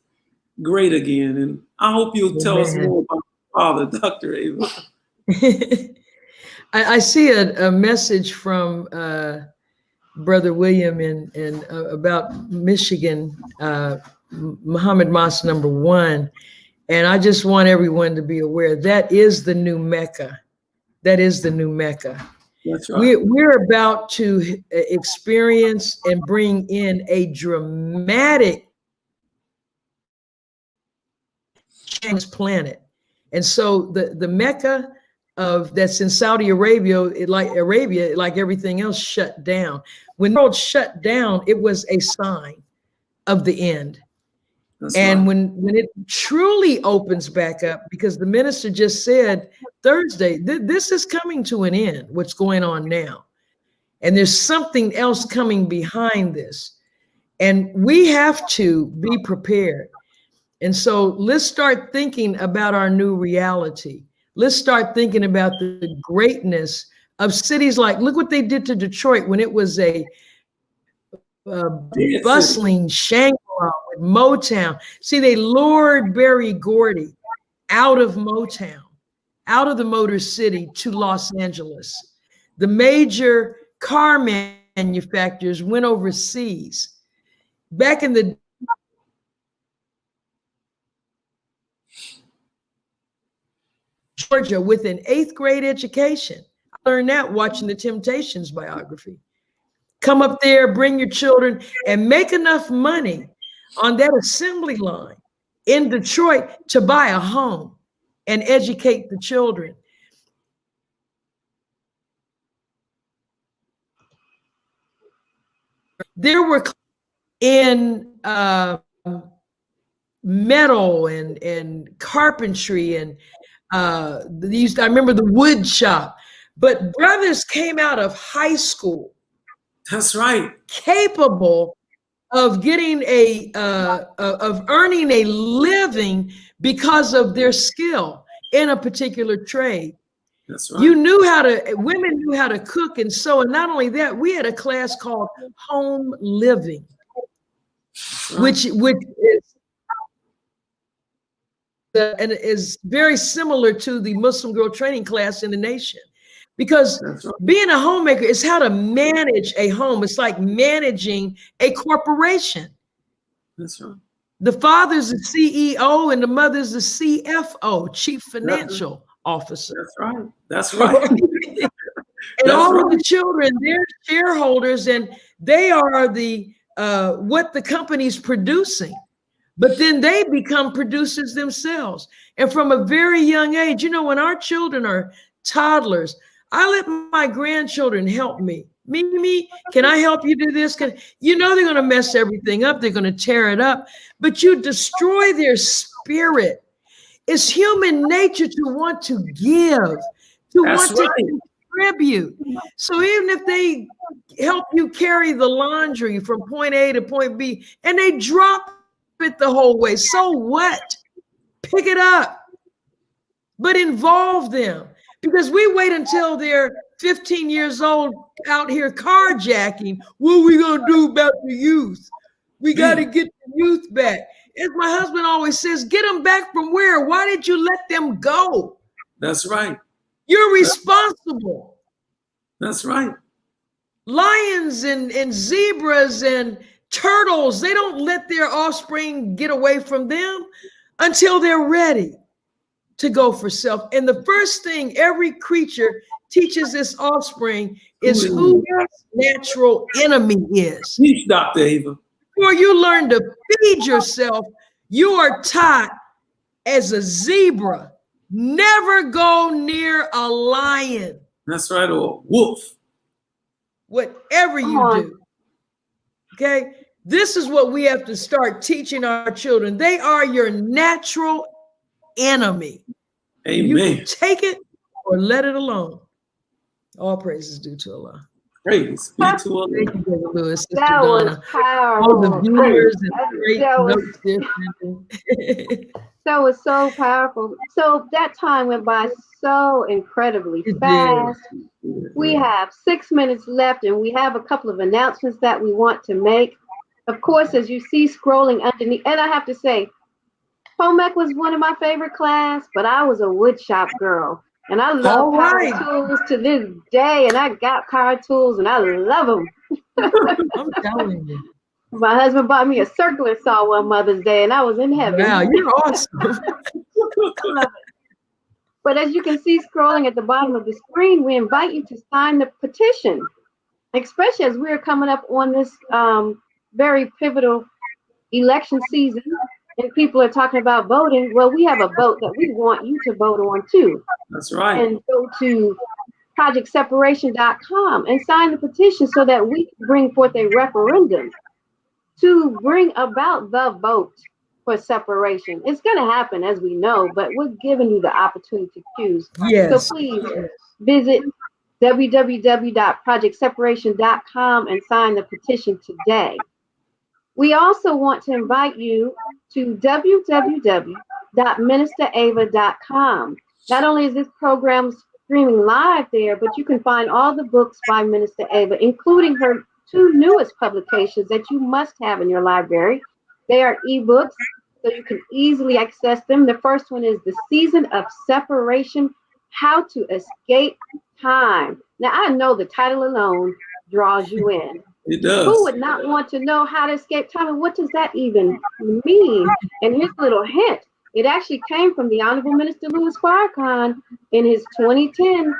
great again. And I hope you'll tell us more about your father, Dr. Ava. I see a message from Brother William in about Michigan, Muhammad Mosque #1. And I just want everyone to be aware that is the new Mecca. That is the new Mecca. That's right. We're about to experience and bring in a dramatic change planet. And so the Mecca that's in Saudi Arabia, like everything else, shut down. When the world shut down, it was a sign of the end. And when it truly opens back up, because the minister just said Thursday, this is coming to an end, what's going on now. And there's something else coming behind this. And we have to be prepared. And so let's start thinking about our new reality. Let's start thinking about the greatness of cities like, look what they did to Detroit when it was a bustling Shangri-La with Motown. See, they lured Berry Gordy out of Motown, out of the Motor City to Los Angeles. The major car manufacturers went overseas. Back in the Georgia with an 8th grade education. I learned that watching the Temptations biography. Come up there, bring your children, and make enough money on that assembly line in Detroit to buy a home and educate the children. There were in metal and carpentry and I remember the wood shop, but brothers came out of high school. That's right. Capable of getting of earning a living because of their skill in a particular trade. That's right. Women knew how to cook and sew. And not only that, we had a class called home living, which is very similar to the Muslim girl training class in the nation. Because being a homemaker is how to manage a home. It's like managing a corporation. That's right. The father's the CEO and the mother's the CFO, Chief Financial Officer. That's right. That's right. And all of the children, they're shareholders, and they are the what the company's producing. But then they become producers themselves. And from a very young age, when our children are toddlers, I let my grandchildren help me. Mimi, can I help you do this? They're going to mess everything up. They're going to tear it up. But you destroy their spirit. It's human nature to want to give, to contribute. So even if they help you carry the laundry from point A to point B, and they drop it the whole way, so what? Pick it up. But involve them. Because we wait until they're 15 years old out here carjacking. What are we going to do about the youth? We got to get the youth back. As my husband always says, get them back from where? Why did you let them go? That's right. You're responsible. That's right. Lions and zebras and turtles, they don't let their offspring get away from them until they're ready to go for self. And the first thing every creature teaches its offspring is who its natural enemy is. Teach, Dr. Ava. Before you learn to feed yourself, you are taught as a zebra, never go near a lion. That's right, or wolf. Whatever you do. Okay? This is what we have to start teaching our children. They are your natural enemy. Amen. You can take it or let it alone. All praises due to Allah. Praise be to Allah. Thank you, Brother Lewis, Sister That Donna. was powerful. All the viewers and that was so powerful. So that time went by so incredibly fast. We have 6 minutes left, and we have a couple of announcements that we want to make. Of course, as you see scrolling underneath, and I have to say, home ec was one of my favorite class, but I was a wood shop girl. And I love power tools to this day, and I got power tools, and I love them. I'm telling you. My husband bought me a circular saw one Mother's Day, and I was in heaven. Wow, you're awesome. But as you can see scrolling at the bottom of the screen, we invite you to sign the petition, especially as we're coming up on this very pivotal election season. And people are talking about voting. Well, we have a vote that we want you to vote on too. That's right. And go to projectseparation.com and sign the petition so that we can bring forth a referendum to bring about the vote for separation. It's going to happen, as we know, but we're giving you the opportunity to choose. Yes. So please visit www.projectseparation.com and sign the petition today. We also want to invite you to www.ministerava.com. Not only is this program streaming live there, but you can find all the books by Minister Ava, including her two newest publications that you must have in your library. They are ebooks, so you can easily access them. The first one is The Season of Separation: How to Escape Time. Now, I know the title alone draws you in. It Who does. would not want to know how to escape time, and what does that even mean? And here's a little hint. It actually came from the Honorable Minister Louis Farrakhan in his 2010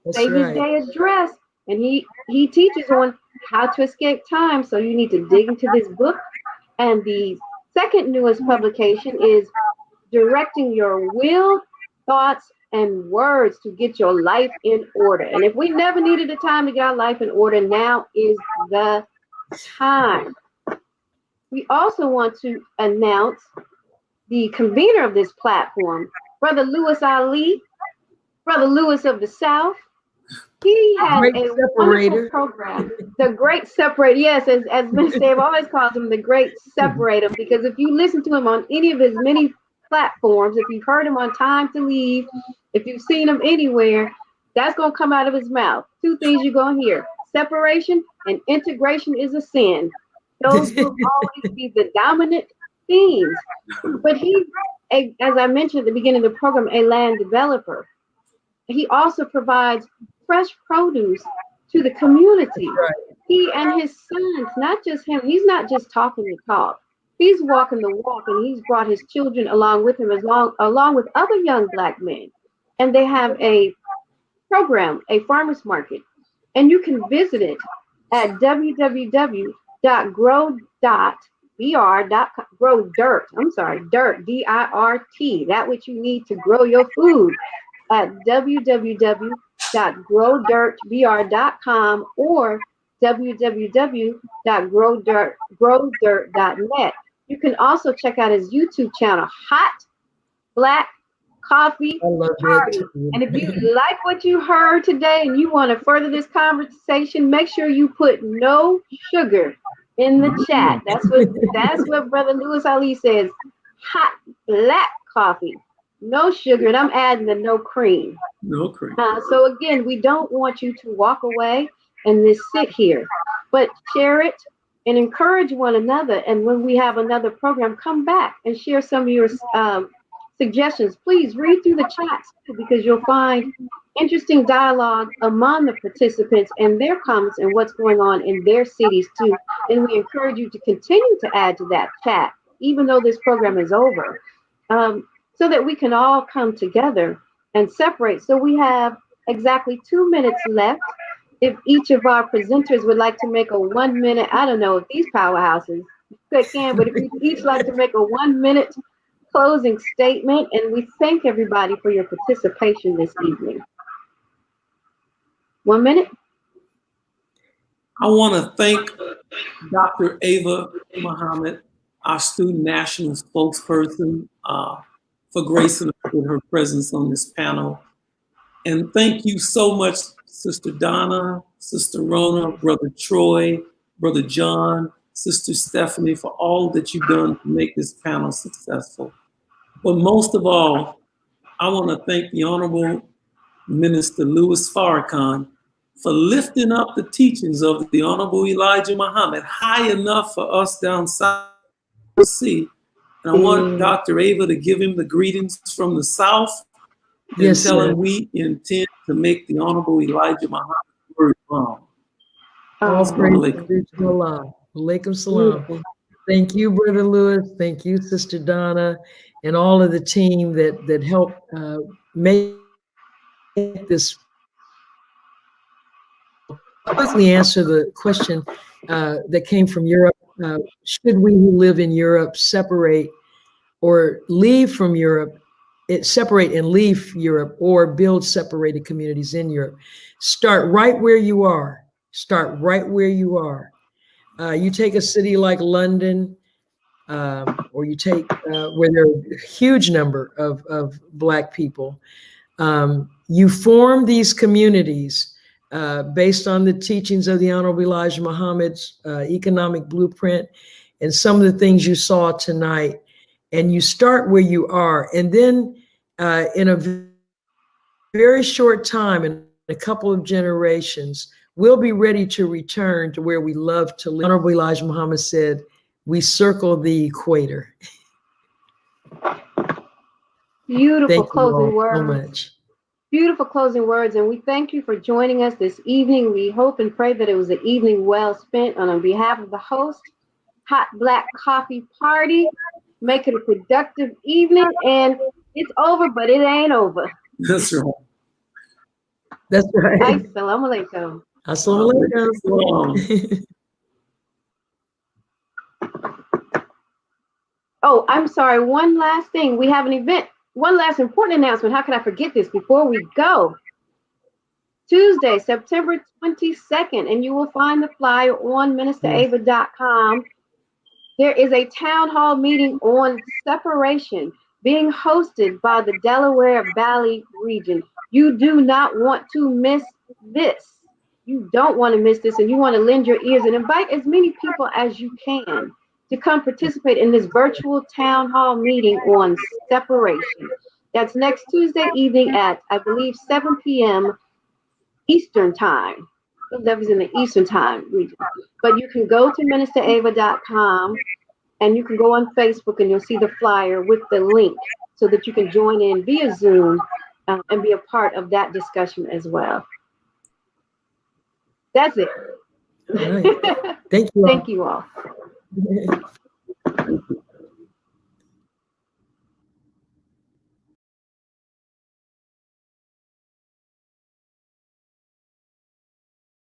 That's Savior's right. Day address. And he teaches on how to escape time. So you need to dig into this book. And the second newest publication is Directing Your Will, Thoughts, and Words to Get Your Life in Order. And if we never needed a time to get our life in order, now is the time. We also want to announce the convener of this platform, Brother Louis Ali, Brother Louis of the South. He has Great a wonderful separator. program, the Great Separator. Yes, as Minister Dave always calls him, the Great Separator, because if you listen to him on any of his many platforms, if you've heard him on Time to Leave, if you've seen him anywhere, that's going to come out of his mouth. Two things you're going to hear: separation and integration is a sin. Those will always be the dominant themes. But he's, as I mentioned at the beginning of the program, a land developer. He also provides fresh produce to the community. He and his sons, not just him, he's not just talking the talk. He's walking the walk, and he's brought his children along with him, along with other young Black men. And they have a program, a farmers market. And you can visit it at www.grow.br.com. Grow dirt. I'm sorry, dirt, DIRT. That which you need to grow your food at www.growdirtbr.com or www.growdirt.net. You can also check out his YouTube channel, Hot Black Coffee Party. And if you like what you heard today and you want to further this conversation, make sure you put no sugar in the chat. That's what Brother Louis Ali says. Hot black coffee, no sugar, and I'm adding the no cream. No cream. So again, we don't want you to walk away and just sit here, but share it and encourage one another. And when we have another program, come back and share some of your suggestions. Please read through the chats too, because you'll find interesting dialogue among the participants and their comments and what's going on in their cities too. And we encourage you to continue to add to that chat, even though this program is over, so that we can all come together and separate. So we have exactly 2 minutes left. If each of our presenters would like to make a 1 minute, I don't know if these powerhouses can, but if you each like to make a 1 minute closing statement, and we thank everybody for your participation this evening. 1 minute. I want to thank Dr. Ava Muhammad, our student national spokesperson, for gracing us with her presence on this panel. And thank you so much, Sister Donna, Sister Rona, Brother Troy, Brother John, Sister Stephanie, for all that you've done to make this panel successful. But most of all, I want to thank the Honorable Minister Louis Farrakhan for lifting up the teachings of the Honorable Elijah Muhammad high enough for us down south to see. And I want Dr. Ava to give him the greetings from the South and tell him we intend to make the Honorable Elijah Muhammad word bomb. All praise to Allah. Alaikum salam. Thank you, Brother Louis. Thank you, Sister Donna, and all of the team that helped make this. I'll quickly answer the question that came from Europe. Should we who live in Europe separate or leave from Europe, separate and leave Europe, or build separated communities in Europe? Start right where you are. Start right where you are. You take a city like London, or you take where there are a huge number of Black people. You form these communities based on the teachings of the Honorable Elijah Muhammad's economic blueprint and some of the things you saw tonight. And you start where you are. And then in a very short time, in a couple of generations, we'll be ready to return to where we love to live. Honorable Elijah Muhammad said, we circle the equator. Beautiful Thank you closing all words. so much. Beautiful closing words, and we thank you for joining us this evening. We hope and pray that it was an evening well spent. And on behalf of the host, Hot Black Coffee Party, make it a productive evening. And it's over, but it ain't over. That's right. That's right. Assalamu alaikum. Assalamu alaikum. Oh, I'm sorry. One last thing. We have an event. One last important announcement. How could I forget this before we go? Tuesday, September 22nd, and you will find the flyer on ministerava.com. There is a town hall meeting on separation being hosted by the Delaware Valley region. You do not want to miss this. You don't want to miss this, and you want to lend your ears and invite as many people as you can to come participate in this virtual town hall meeting on separation. That's next Tuesday evening at, I believe, 7 p.m. Eastern time. That was in the Eastern time region. But you can go to ministerava.com and you can go on Facebook and you'll see the flyer with the link so that you can join in via Zoom and be a part of that discussion as well. That's it. All right. Thank you all. Thank you all.